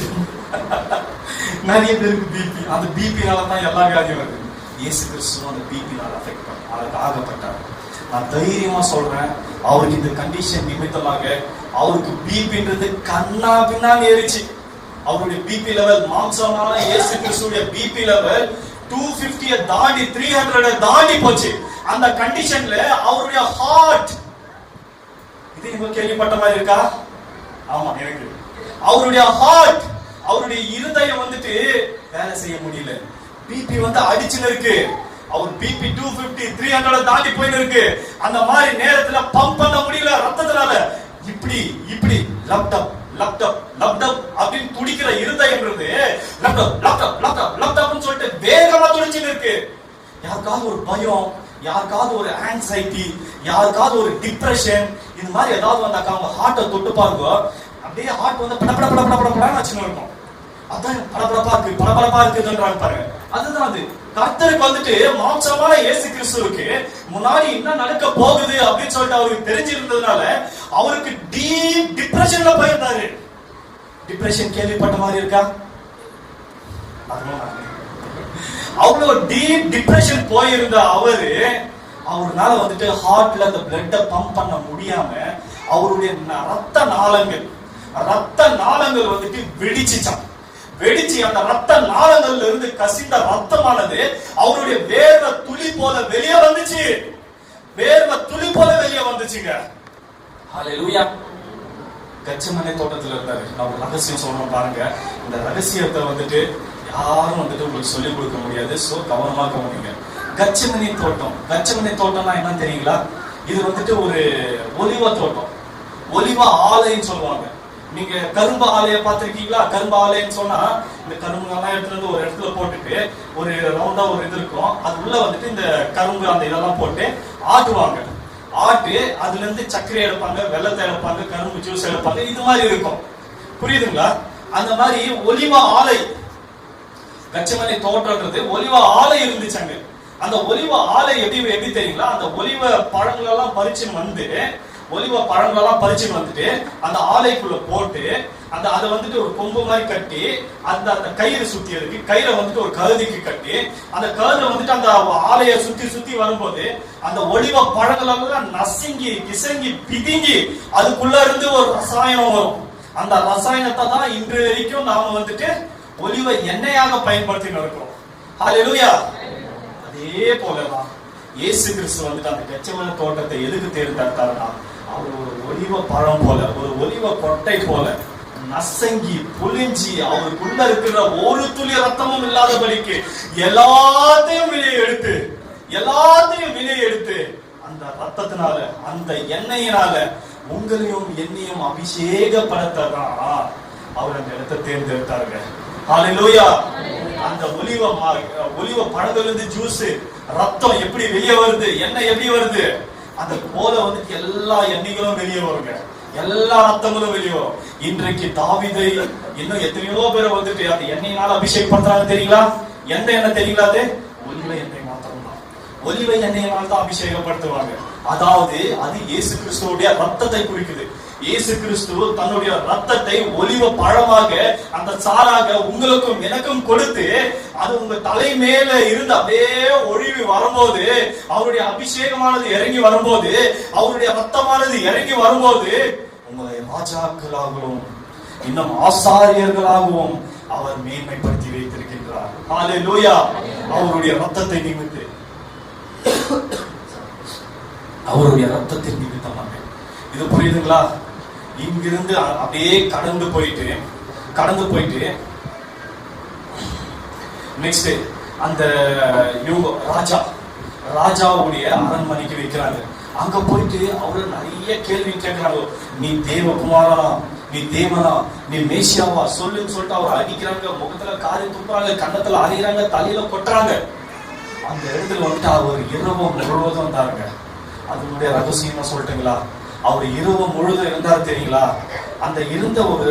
பிபி. அந்த பிபினால தான் எல்லா வியாதியும் வருது. இயேசு கிறிஸ்துவும் அந்த பிபினால அஃபெக்ட் பண்ண அதுக்கு ஆகப்பட்டார். நான் தைரியமா சொல்றேன், அவருக்கு இந்த கண்டிஷன் நிமித்தமாக அவருக்கு பிபின்றது கண்ணா பின்னான்னு ஏறிச்சு. அவருடைய பிபி லெவல், மாம்சமான இயேசு கிறிஸ்துடைய பிபி லெவல் 250 தாண்டி 300 தாண்டி போச்சு. அந்த கண்டிஷன்ல அவருடைய ஹார்ட், இது நீங்க கேள்விப்பட்ட மாதிரி இருக்கா? ஆமா, எனக்கு அவருடைய ஹார்ட், அவருடைய இருதயம் வந்துட்டு வேலை செய்ய முடியல. பிபி வந்து அடிச்சுன்னு இருக்கு. அவர் பிபி 250 300 தாண்டி போயின்னு இருக்கு. அந்த மாதிரி நேரத்துல பம்ப் பண்ண முடியல ரத்தத்தினால. இப்படி லேப்டாப் அப்படின்னு துடிக்கிற இருதயம்ன்றது லேப்டாப்னு சொல்லிட்டு வேகமா துடிச்சுன்னு இருக்கு. யாருக்காவது ஒரு பயம், யாருக்காவது ஒரு ஆங்ஸைட்டி, யாருக்காவது ஒரு டிப்ரெஷன், இது மாதிரி ஏதாவது வந்தாக்கா அவங்க ஹார்ட்டை தொட்டு பாருங்க, அப்படியே ஹார்ட் வந்து படபட படபட படபடன்னு வச்சுன்னு இருக்கும். அதான் படபடப்பா இருக்குதுன்றாங்க பாருங்க. அதுதான் அது. கர்த்தருக்கு வந்துட்டு மாம்சமான இயேசு கிறிஸ்துவுக்கு முன்னாடி என்ன நடக்க போகுது அப்படின்னு சொல்லிட்டு அவருக்கு தெரிஞ்சிருந்ததுனால அவருக்கு டீப் டிப்ரெஷன்ல போயிருந்தாரு. டிப்ரெஷன் கேள்விப்பட்ட மாதிரி இருக்கா? அவ்வளவு டீப் டிப்ரெஷன் போயிருந்த அவருனால வந்துட்டு ஹார்ட்ல அந்த பிளட்டை பம்ப் பண்ண முடியாம அவருடைய ரத்த நாளங்கள் வந்துட்டு வெடிச்சு அந்த ரத்த நாளங்கள்ல இருந்து கசிந்த ரத்தமானது அவருடைய வேர்வை துளி போல வெளியே வந்துச்சுங்க. ஹல்லேலூயா. கெத்செமனே தோட்டத்துல இருந்தாரு. நான் ஒரு ரகசியம் சொல்றேன் பாருங்க. இந்த ரகசியத்தை வந்துட்டு யாரும் வந்துட்டு உங்களுக்கு சொல்லிக் கொடுக்க முடியாது. சோ கவனமா கவனிங்க. கெத்செமனே தோட்டம்னா என்ன தெரியுங்களா? இது வந்துட்டு ஒரு ஒலிவ தோட்டம், ஒலிவ ஆலைன்னு சொல்லுவாங்க. நீங்க கரும்பு ஆலையை பார்த்திருக்கீங்களா? கரும்பு ஆலைன்னு சொன்னா இந்த கரும்புலாம் எடுத்துட்டு ஒரு இடத்துல போட்டுட்டு ஒரு ரவுண்டா ஒரு இது இருக்கும், அது உள்ள வந்துட்டு இந்த கரும்பு அந்த இதெல்லாம் போட்டு ஆட்டுவாங்க. அதுல இருந்து சர்க்கரை எடுப்பாங்க, வெள்ளத்தை எடுப்பாங்க, கரும்பு ஜூஸ் எடுப்பாங்க, இது மாதிரி இருக்கும். புரியுதுங்களா? அந்த மாதிரி ஒலிவ ஆலை, கெத்செமனே தோட்டம்ன்றது ஒலிவ ஆலை இருந்துச்சாங்க. அந்த ஒலிவ ஆலை எப்படி தெரியுங்களா? அந்த ஒலிவ பழங்களெல்லாம் பறிச்சுன்னு வந்துட்டு அந்த ஆலைக்குள்ள போட்டு அதை வந்துட்டு ஒரு கொம்பு மாதிரி கட்டி அந்த கயிறு சுத்தி இருக்கு, கயிறை வந்துட்டு ஒரு கழுதிக்கு கட்டி அந்த கழுதை வந்துட்டு அந்த ஆலையை சுத்தி வரும்போது அந்த ஒலிவ பழங்கள் எல்லாம் நசுங்கி கிசங்கி பிதுங்கி அதுக்குள்ள இருந்து ஒரு ரசாயனம் வரும். அந்த ரசாயனத்தை தான் இன்று வரைக்கும் நாம வந்துட்டு ஒலிவ எண்ணெயாக பயன்படுத்தி இருக்கிறோம். ஹல்லேலூயா. அதே போலதான் இயேசு கிறிஸ்து வந்துட்டு அந்த கெத்செமனே தோட்டத்தை எதுக்கு தேர்ந்தெடுத்தாருன்னா, அவர் ஒரு ஒலிவ பழம் போல, ஒரு ஒலிவ கொட்டை போல நசங்கி புளிஞ்சி அவருக்குள்ள இருக்கிற ஒரு துளி ரத்தமும் இல்லாதபடிக்கு எல்லாத்தையும் வெளியே எடுத்து அந்த ரத்தத்தினால அந்த எண்ணெயினால உங்களையும் என்னையும் அபிஷேகப்படுத்ததான் அவர் அந்த இடத்தை தேர்ந்தெடுத்தாருங்க. ஹல்லேலூயா. அந்த ஒலிவ பழங்கள்ல இருந்து ஜூஸ் ரத்தம் எப்படி வெளியே வருது, எண்ணெய் எப்படி வருது, அந்த போல வந்துட்டு எல்லா எண்ணெய்களும் வெளியே வருங்க, எல்லா ரத்தங்களும் வெளியே வரும். இன்றைக்கு தாவீதை இன்னும் எத்தனையோ பேரை வந்துட்டு அந்த எண்ணெயினால அபிஷேகப்படுத்துறாங்க தெரியுங்களா? எந்த எண்ணெய் தெரியுங்களா? அது ஒலிவ எண்ணெய் மாத்திரம்தான். ஒலிவ எண்ணெயினால தான் அபிஷேகப்படுத்துவாங்க. அதாவது அது இயேசு கிறிஸ்துவோடைய ரத்தத்தை குறிக்குது. இயேசு கிறிஸ்து தன்னுடைய ரத்தத்தை ஒலிவ பழமாக அந்த சாராக உங்களுக்கும் எனக்கும் கொடுத்து அது உங்க தலை மேல இருந்து அப்படியே ஒழிவு வரும்போது, அவருடைய அபிஷேகமானது இறங்கி வரும்போது, அவருடைய ரத்தமானது இறங்கி வரும்போது உங்களை ராஜாக்களாகவும் இன்னும் ஆசாரியர்களாகவும் அவர் மேன்மைப்படுத்தி வைத்திருக்கின்றார். ஹல்லேலூயா. அவருடைய ரத்தத்தை நிமித்து, அவருடைய ரத்தத்தின் நிமித்தமாக. இது புரியுதுங்களா? இங்கிருந்து அப்படியே கடந்து போயிட்டு நெக்ஸ்ட் அந்த ராஜாவுடைய அரண்மனைக்கு வைக்கிறாங்க. அங்க போயிட்டு அவரு நிறைய கேள்வி கேட்கிறாங்க. நீ தேவகுமாரனா, நீ தேவனா, நீ மேசியாவா சொல்லுன்னு சொல்லிட்டு அவர் அடிக்கிறாங்க, முகத்துல காரி துப்புறாங்க, கண்ணத்துல அறையிறாங்க, தலையில கொட்டுறாங்க. அந்த இடத்துல வந்துட்டு அவர் இரவு முழுவதும் தாருங்க. அதனுடைய ரகசியமா சொல்லட்டுங்களா? அவர் இரவு முழுதும் இருந்தாரு தெரியுங்களா? அந்த இருந்த ஒரு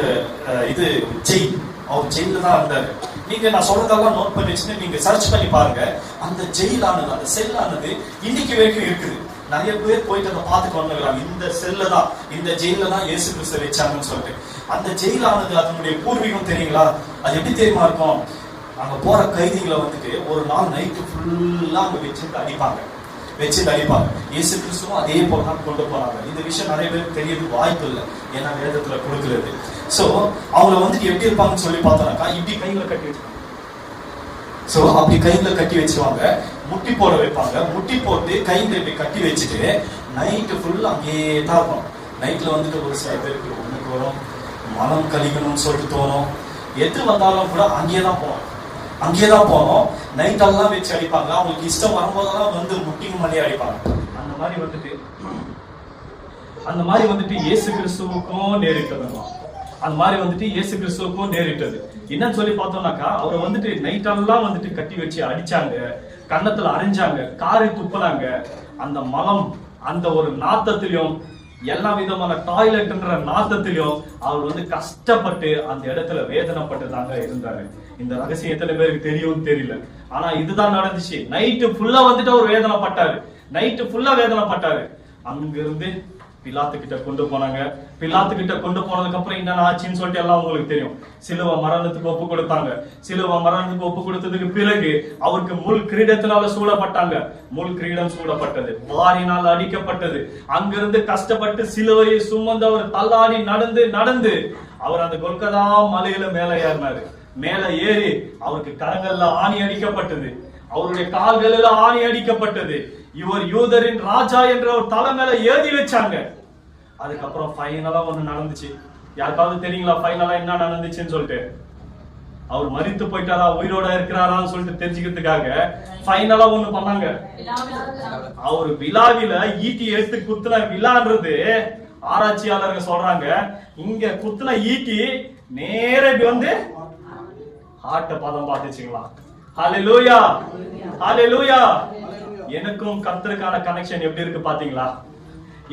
இது ஜெயில், அவர் ஜெயில தான் இருந்தாரு. நீங்க நான் சொல்றதெல்லாம் நோட் பண்ணி வச்சுன்னு நீங்க சர்ச் பண்ணி பாருங்க. அந்த ஜெயிலானது, அந்த செல்லானது இன்னைக்கு வரைக்கும் இருக்குது. நிறைய பேர் போயிட்டு அதை பார்த்துட்டு வந்துக்கிறாங்க. இந்த செல்ல தான், இந்த ஜெயில தான் இயேசு கிறிஸ்து வச்சாங்கன்னு சொல்லிட்டு. அந்த ஜெயிலானது அதனுடைய பூர்வீகம் தெரியுங்களா? அது எப்படி தெரியுமா இருக்கும்? அங்க போற கைதிகளை வந்துட்டு ஒரு நாள் நைட்டு ஃபுல்லா அங்க வச்சுட்டு அடிப்பாங்க. இயேசு கிறிஸ்துவும் அதே போலதான் கொண்டு போறாங்க. இந்த விஷயம் நிறைய பேருக்கு தெரியறதுக்கு வாய்ப்பு இல்லை, ஏன்னா வேதத்துல கொடுக்கிறது. சோ அவங்க வந்துட்டு எப்படி இருப்பாங்கன்னு சொல்லி பார்த்தோம்னாக்கா, இப்படி கையில கட்டி வச்சுப்பாங்க. சோ அப்படி கையில கட்டி வச்சுவாங்க, முட்டி போட வைப்பாங்க. முட்டி போட்டு கையில இப்படி கட்டி வச்சுட்டு நைட்டு ஃபுல்லா அங்கேயே தான் இருக்கும். நைட்ல வந்துட்டு ஒரு சில பேருக்கு ஒண்ணுக்கு வரும், மனம் கழிக்கணும்னு சொல்லிட்டு தோணும். எது வந்தாலும் கூட அங்கேயேதான் போனோம். நைட்டெல்லாம் வச்சு அடிப்பாங்க. அவங்களுக்கு இஷ்டம் வரும்போதெல்லாம் வந்து முட்டிக்கு மணி அடிப்பாங்க. அந்த மாதிரி வந்துட்டு இயேசு கிறிஸ்துவுக்கும் நேரிட்டது. என்னன்னு சொல்லி பார்த்தோம்னாக்கா அவரை வந்துட்டு நைட்டெல்லாம் வந்துட்டு கட்டி வச்சு அடிச்சாங்க, கன்னத்துல அரைஞ்சாங்க, காரி துப்புனாங்க. அந்த மலம், அந்த ஒரு நாத்தத்திலையும், எல்லா விதமான டாய்லெட்ன்ற நாத்தத்திலையும் அவர் வந்து கஷ்டப்பட்டு அந்த இடத்துல வேதனைப்பட்டு தாங்க இருந்தாரு. இந்த ரகசியம் எத்தனை பேருக்கு தெரியும் தெரியல. ஆனா இதுதான் நடந்துச்சு. நைட்டு ஃபுல்லா வந்துட்டு அவர் வேதனைப்பட்டாரு, நைட்டு ஃபுல்லா வேதனைப்பட்டாரு. அங்க இருந்து பிலாத்து கிட்ட கொண்டு போனாங்க. பிலாத்து கிட்ட கொண்டு போனதுக்கு அப்புறம் என்ன ஆச்சுன்னு சொல்லிட்டு எல்லாம் உங்களுக்கு தெரியும். சிலுவை மரணத்துக்கு ஒப்பு கொடுத்தாங்க. சிலுவை மரணத்துக்கு ஒப்பு கொடுத்ததுக்கு பிறகு அவருக்கு முள் கிரீடத்தினால சூடப்பட்டாங்க. முள் கிரீடம் சூடப்பட்டது, வாரினால் அடிக்கப்பட்டது. அங்கிருந்து கஷ்டப்பட்டு சிலுவையை சுமந்து அவர் தள்ளாடி நடந்து அவர் அந்த கொல்கதா மலையில மேல ஏறினாரு. மேல ஏறி அவருக்கு கரங்கள்ல ஆணி அடிக்கப்பட்டது, அவருடைய கால்களில் ஆணி அடிக்கப்பட்டது. இவர் யூதரின் ராஜா என்ற ஒரு தலை மேல ஏறி வச்சாங்க. அதுக்கப்புறம் ஃபைனலா ஒண்ணு நடந்துச்சு. யாருக்காவது தெரியுங்களா ஃபைனலா என்ன நடந்துச்சுன்னு சொல்லிட்டு? அவர் மரித்து போயிட்டாரா உயிரோட இருக்கிறாரான்னு சொல்லிட்டு தெரிஞ்சுக்கிறதுக்காக ஃபைனலா ஒண்ணு பண்ணாங்க. அவர் விழாவில ஈட்டி எடுத்து குத்துன விழான்றது ஆராய்ச்சியாளர்கள் சொல்றாங்க, இங்க குத்துன ஈட்டி நேர வந்து ஹார்ட்ட பதம் பார்த்துச்சுங்களா. ஹல்லேலூயா, ஹல்லேலூயா. எனக்கும் கர்த்தருக்கான கனெக்ஷன் எப்படி இருக்கு பாத்தீங்களா?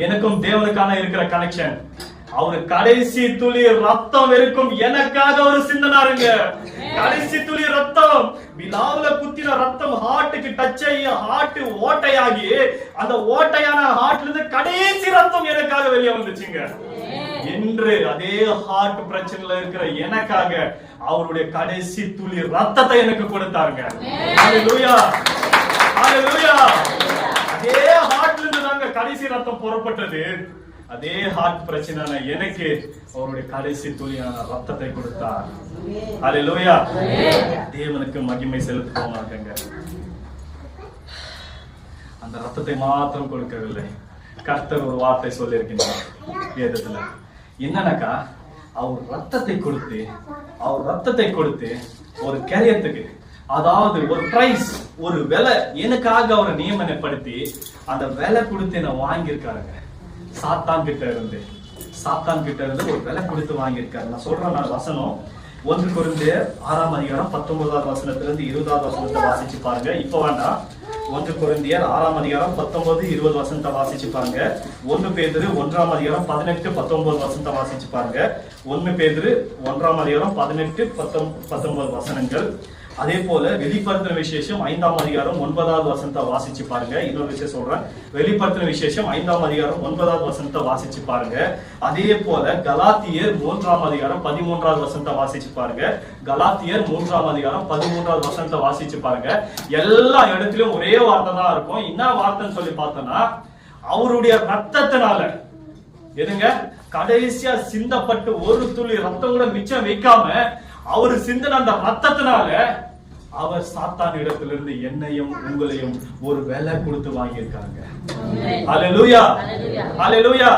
எனக்கும் தேவனுக்கான இருக்கிற கனெக்ஷன். அவரு கடைசி துளி ரத்தம் வரைக்கும் எனக்காக ஒரு சிந்தனாருங்க. கடைசி துளி ரத்தம், விழாவுல குத்தின ரத்தம் ஹார்ட்டுக்கு டச் ஆகி ஹார்ட் ஓட்டையாகி அந்த ஓட்டையான ஹார்ட்ல இருந்து கடைசி ரத்தம் எனக்காக வெளியே வந்துச்சுங்க. என்று அதே ஹார்ட் பிரச்சனையில இருக்கிற எனக்காக அவருடைய கடைசி துளி ரத்தத்தை எனக்கு கொடுத்தாருங்க. ஹல்லேலூயா, ஹல்லேலூயா. அதே ஹார்ட்ல இருந்து தாங்க கடைசி ரத்தம் புறப்பட்டது. அதே ஹார்ட் பிரச்சனை எனக்கு அவருடைய கடைசி துளியான ரத்தத்தை கொடுத்தார். ஹல்லேலூயா. தேவனுக்கு மகிமை செலுத்துவோமாங்க. அந்த ரத்தத்தை மாத்திரம் கொடுக்கவில்லை, கர்த்தர் ஒரு வார்த்தை சொல்லி இருக்கின்றார் வேதத்துல. என்னன்னாக்கா அவர் ரத்தத்தை கொடுத்து ஒரு கேரியத்துக்கு, அதாவது ஒரு பிரைஸ், ஒரு விலை எனக்காக அவரை நியமனப்படுத்தி அந்த விலை கொடுத்து என்ன வாங்கியிருக்காருங்க. சாத்தான் கிட்ட இருந்து ஒரு விலை கொடுத்து வாங்கியிருக்காரு. நான் சொல்றேன் வசனம் 1 கொரிந்தியர் 6ஆம் அதிகாரம் 19ஆவது வசனத்திலிருந்து 20ஆவது வசனத்தை வாசிச்சு பாருங்க. இப்ப வேண்டாம், 1 கொரிந்தியர் 6ஆம் அதிகாரம் 19, 20 வசனத்தை வாசிச்சு பாருங்க. 1 பேதுரு 1ஆம் அதிகாரம் 18, 19 வசனத்தை வாசிச்சு பாருங்க. 1 பேதுரு 1ஆம் அதிகாரம் 18, 19 வசனங்கள். அதே போல வெளிப்படுத்தின விசேஷம் 5ஆம் அதிகாரம் 9வது வசனத்தை வாசிச்சு பாருங்க. இன்னொரு விஷயம் சொல்றேன், வெளிப்படுத்தின விசேஷம் 5ஆம் அதிகாரம் 9வது வசனத்தை வாசிச்சு பாருங்க. அதே போல கலாத்தியர் 3ஆம் அதிகாரம் 13வது வசனத்தை வாசிச்சு பாருங்க. கலாத்தியர் 3ஆம் அதிகாரம் 13வது வசனத்தை வாசிச்சு பாருங்க. எல்லா இடத்திலும் ஒரே வார்த்தை தான் இருக்கும். என்ன வார்த்தைன்னு சொல்லி பார்த்தோம்னா, அவருடைய ரத்தத்தினால எதுங்க கடைசியா சிந்தப்பட்டு ஒரு துளி ரத்தம் கூட மிச்சம் வைக்காம அவரு சிந்தன அந்த ரத்தத்தினால அவர் சாத்தான் இடத்திலிருந்து என்னையும் உங்களையும் ஒரு விலை கொடுத்து வாங்கியிருக்காங்க. ஹல்லேலூயா, ஹல்லேலூயா.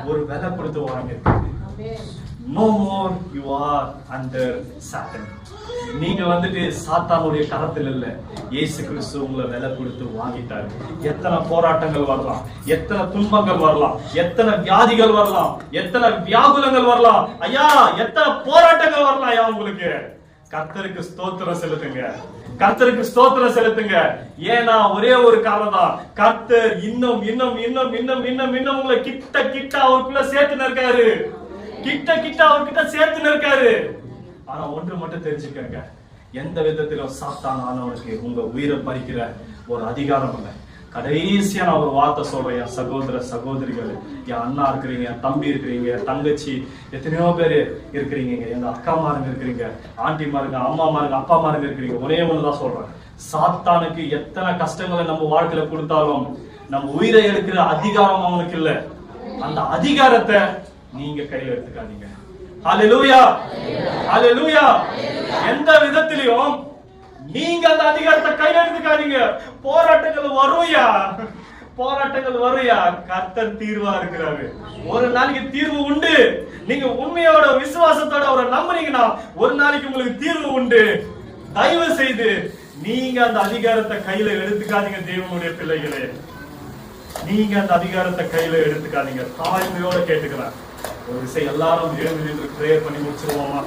ஒரு விலை கொடுத்து வாங்கியிருக்காங்க. No more you are under Satan. நீங்க வந்துட்டு சாத்தானுடைய கரத்தில் இல்ல, இயேசு கிறிஸ்து உங்களை விலை கொடுத்து வாங்கிட்டாரு. எத்தனை போராட்டங்கள் வரலாம், எத்தனை துன்பங்கள் வரலாம், எத்தனை வியாதிகள் வரலாம், எத்தனை வியாகுலங்கள் வரலாம் ஐயா, எத்தனை போராட்டங்கள் வரலாம் ஐயா உங்களுக்கு. கர்த்தருக்கு ஸ்தோத்திரம் செலுத்துங்க, கர்த்தருக்கு ஸ்தோத்திரம் செலுத்துங்க. ஏன்னா ஒரே ஒரு காரணம் தான், கர்த்தர் இன்னும் இன்னும் இன்னும் இன்னும் இன்னும் இன்னும் உங்களை கிட்ட கிட்ட அவருக்குள்ள சேர்த்து இருக்காரு, கிட்ட அவர்கிட்ட சேர்த்து இருக்காரு. ஆனா ஒன்று மட்டும் தெரிஞ்சுக்கங்க, எந்த விதத்திலும் சாத்தான் ஆனவனுக்கு உங்க உயிரை பறிக்கிற ஒரு அதிகாரம் இல்லை. கடைசியா நான் ஒரு வார்த்தை சொல்றேன், என் சகோதர சகோதரிகள், என் அண்ணா இருக்கிறீங்க, என் தம்பி இருக்கிறீங்க, என் தங்கச்சி, எத்தனையோ பேர் இருக்கிறீங்க, எங்க அக்காமாருங்க இருக்கிறீங்க, ஆண்டிமாருங்க, அம்மாமாருங்க, அப்பாமாருங்க இருக்கிறீங்க. ஒரே ஒண்ணுதான் சொல்றேன், சாத்தானுக்கு எத்தனை கஷ்டங்களை நம்ம வாழ்க்கையில கொடுத்தாலும் நம்ம உயிரை எடுக்கிற அதிகாரம் அவனுக்கு இல்ல. அந்த அதிகாரத்தை நீங்க கையில எடுத்துக்காதீங்க. ஹல்லேலூயா, ஹல்லேலூயா. எந்த விதத்திலையும் நீங்க அந்த அதிகாரத்தை கையில எடுத்துக்காதீங்க. போராட்டங்கள் வரும்யா, போராட்டங்கள் வரும்யா. கர்த்தர் தீர்வா இருக்கிறாரு. ஒரு நாளைக்கு தீர்வு உண்டு. நீங்க உண்மையோட விசுவாசத்தோட அவரை நம்புறீங்கன்னா ஒரு நாளைக்கு உங்களுக்கு தீர்வு உண்டு. தயவு செய்து நீங்க அந்த அதிகாரத்தை கையில எடுத்துக்காதீங்க. தேவனுடைய பிள்ளைகளே, நீங்க அந்த அதிகாரத்தை கையில எடுத்துக்காதீங்க. தாழ்மையோட கேட்டுக்கிறேன். ஒரு விஷயம் எல்லாரும் எழுந்து பிரேயர் பண்ணி முடிச்சிருவோமா?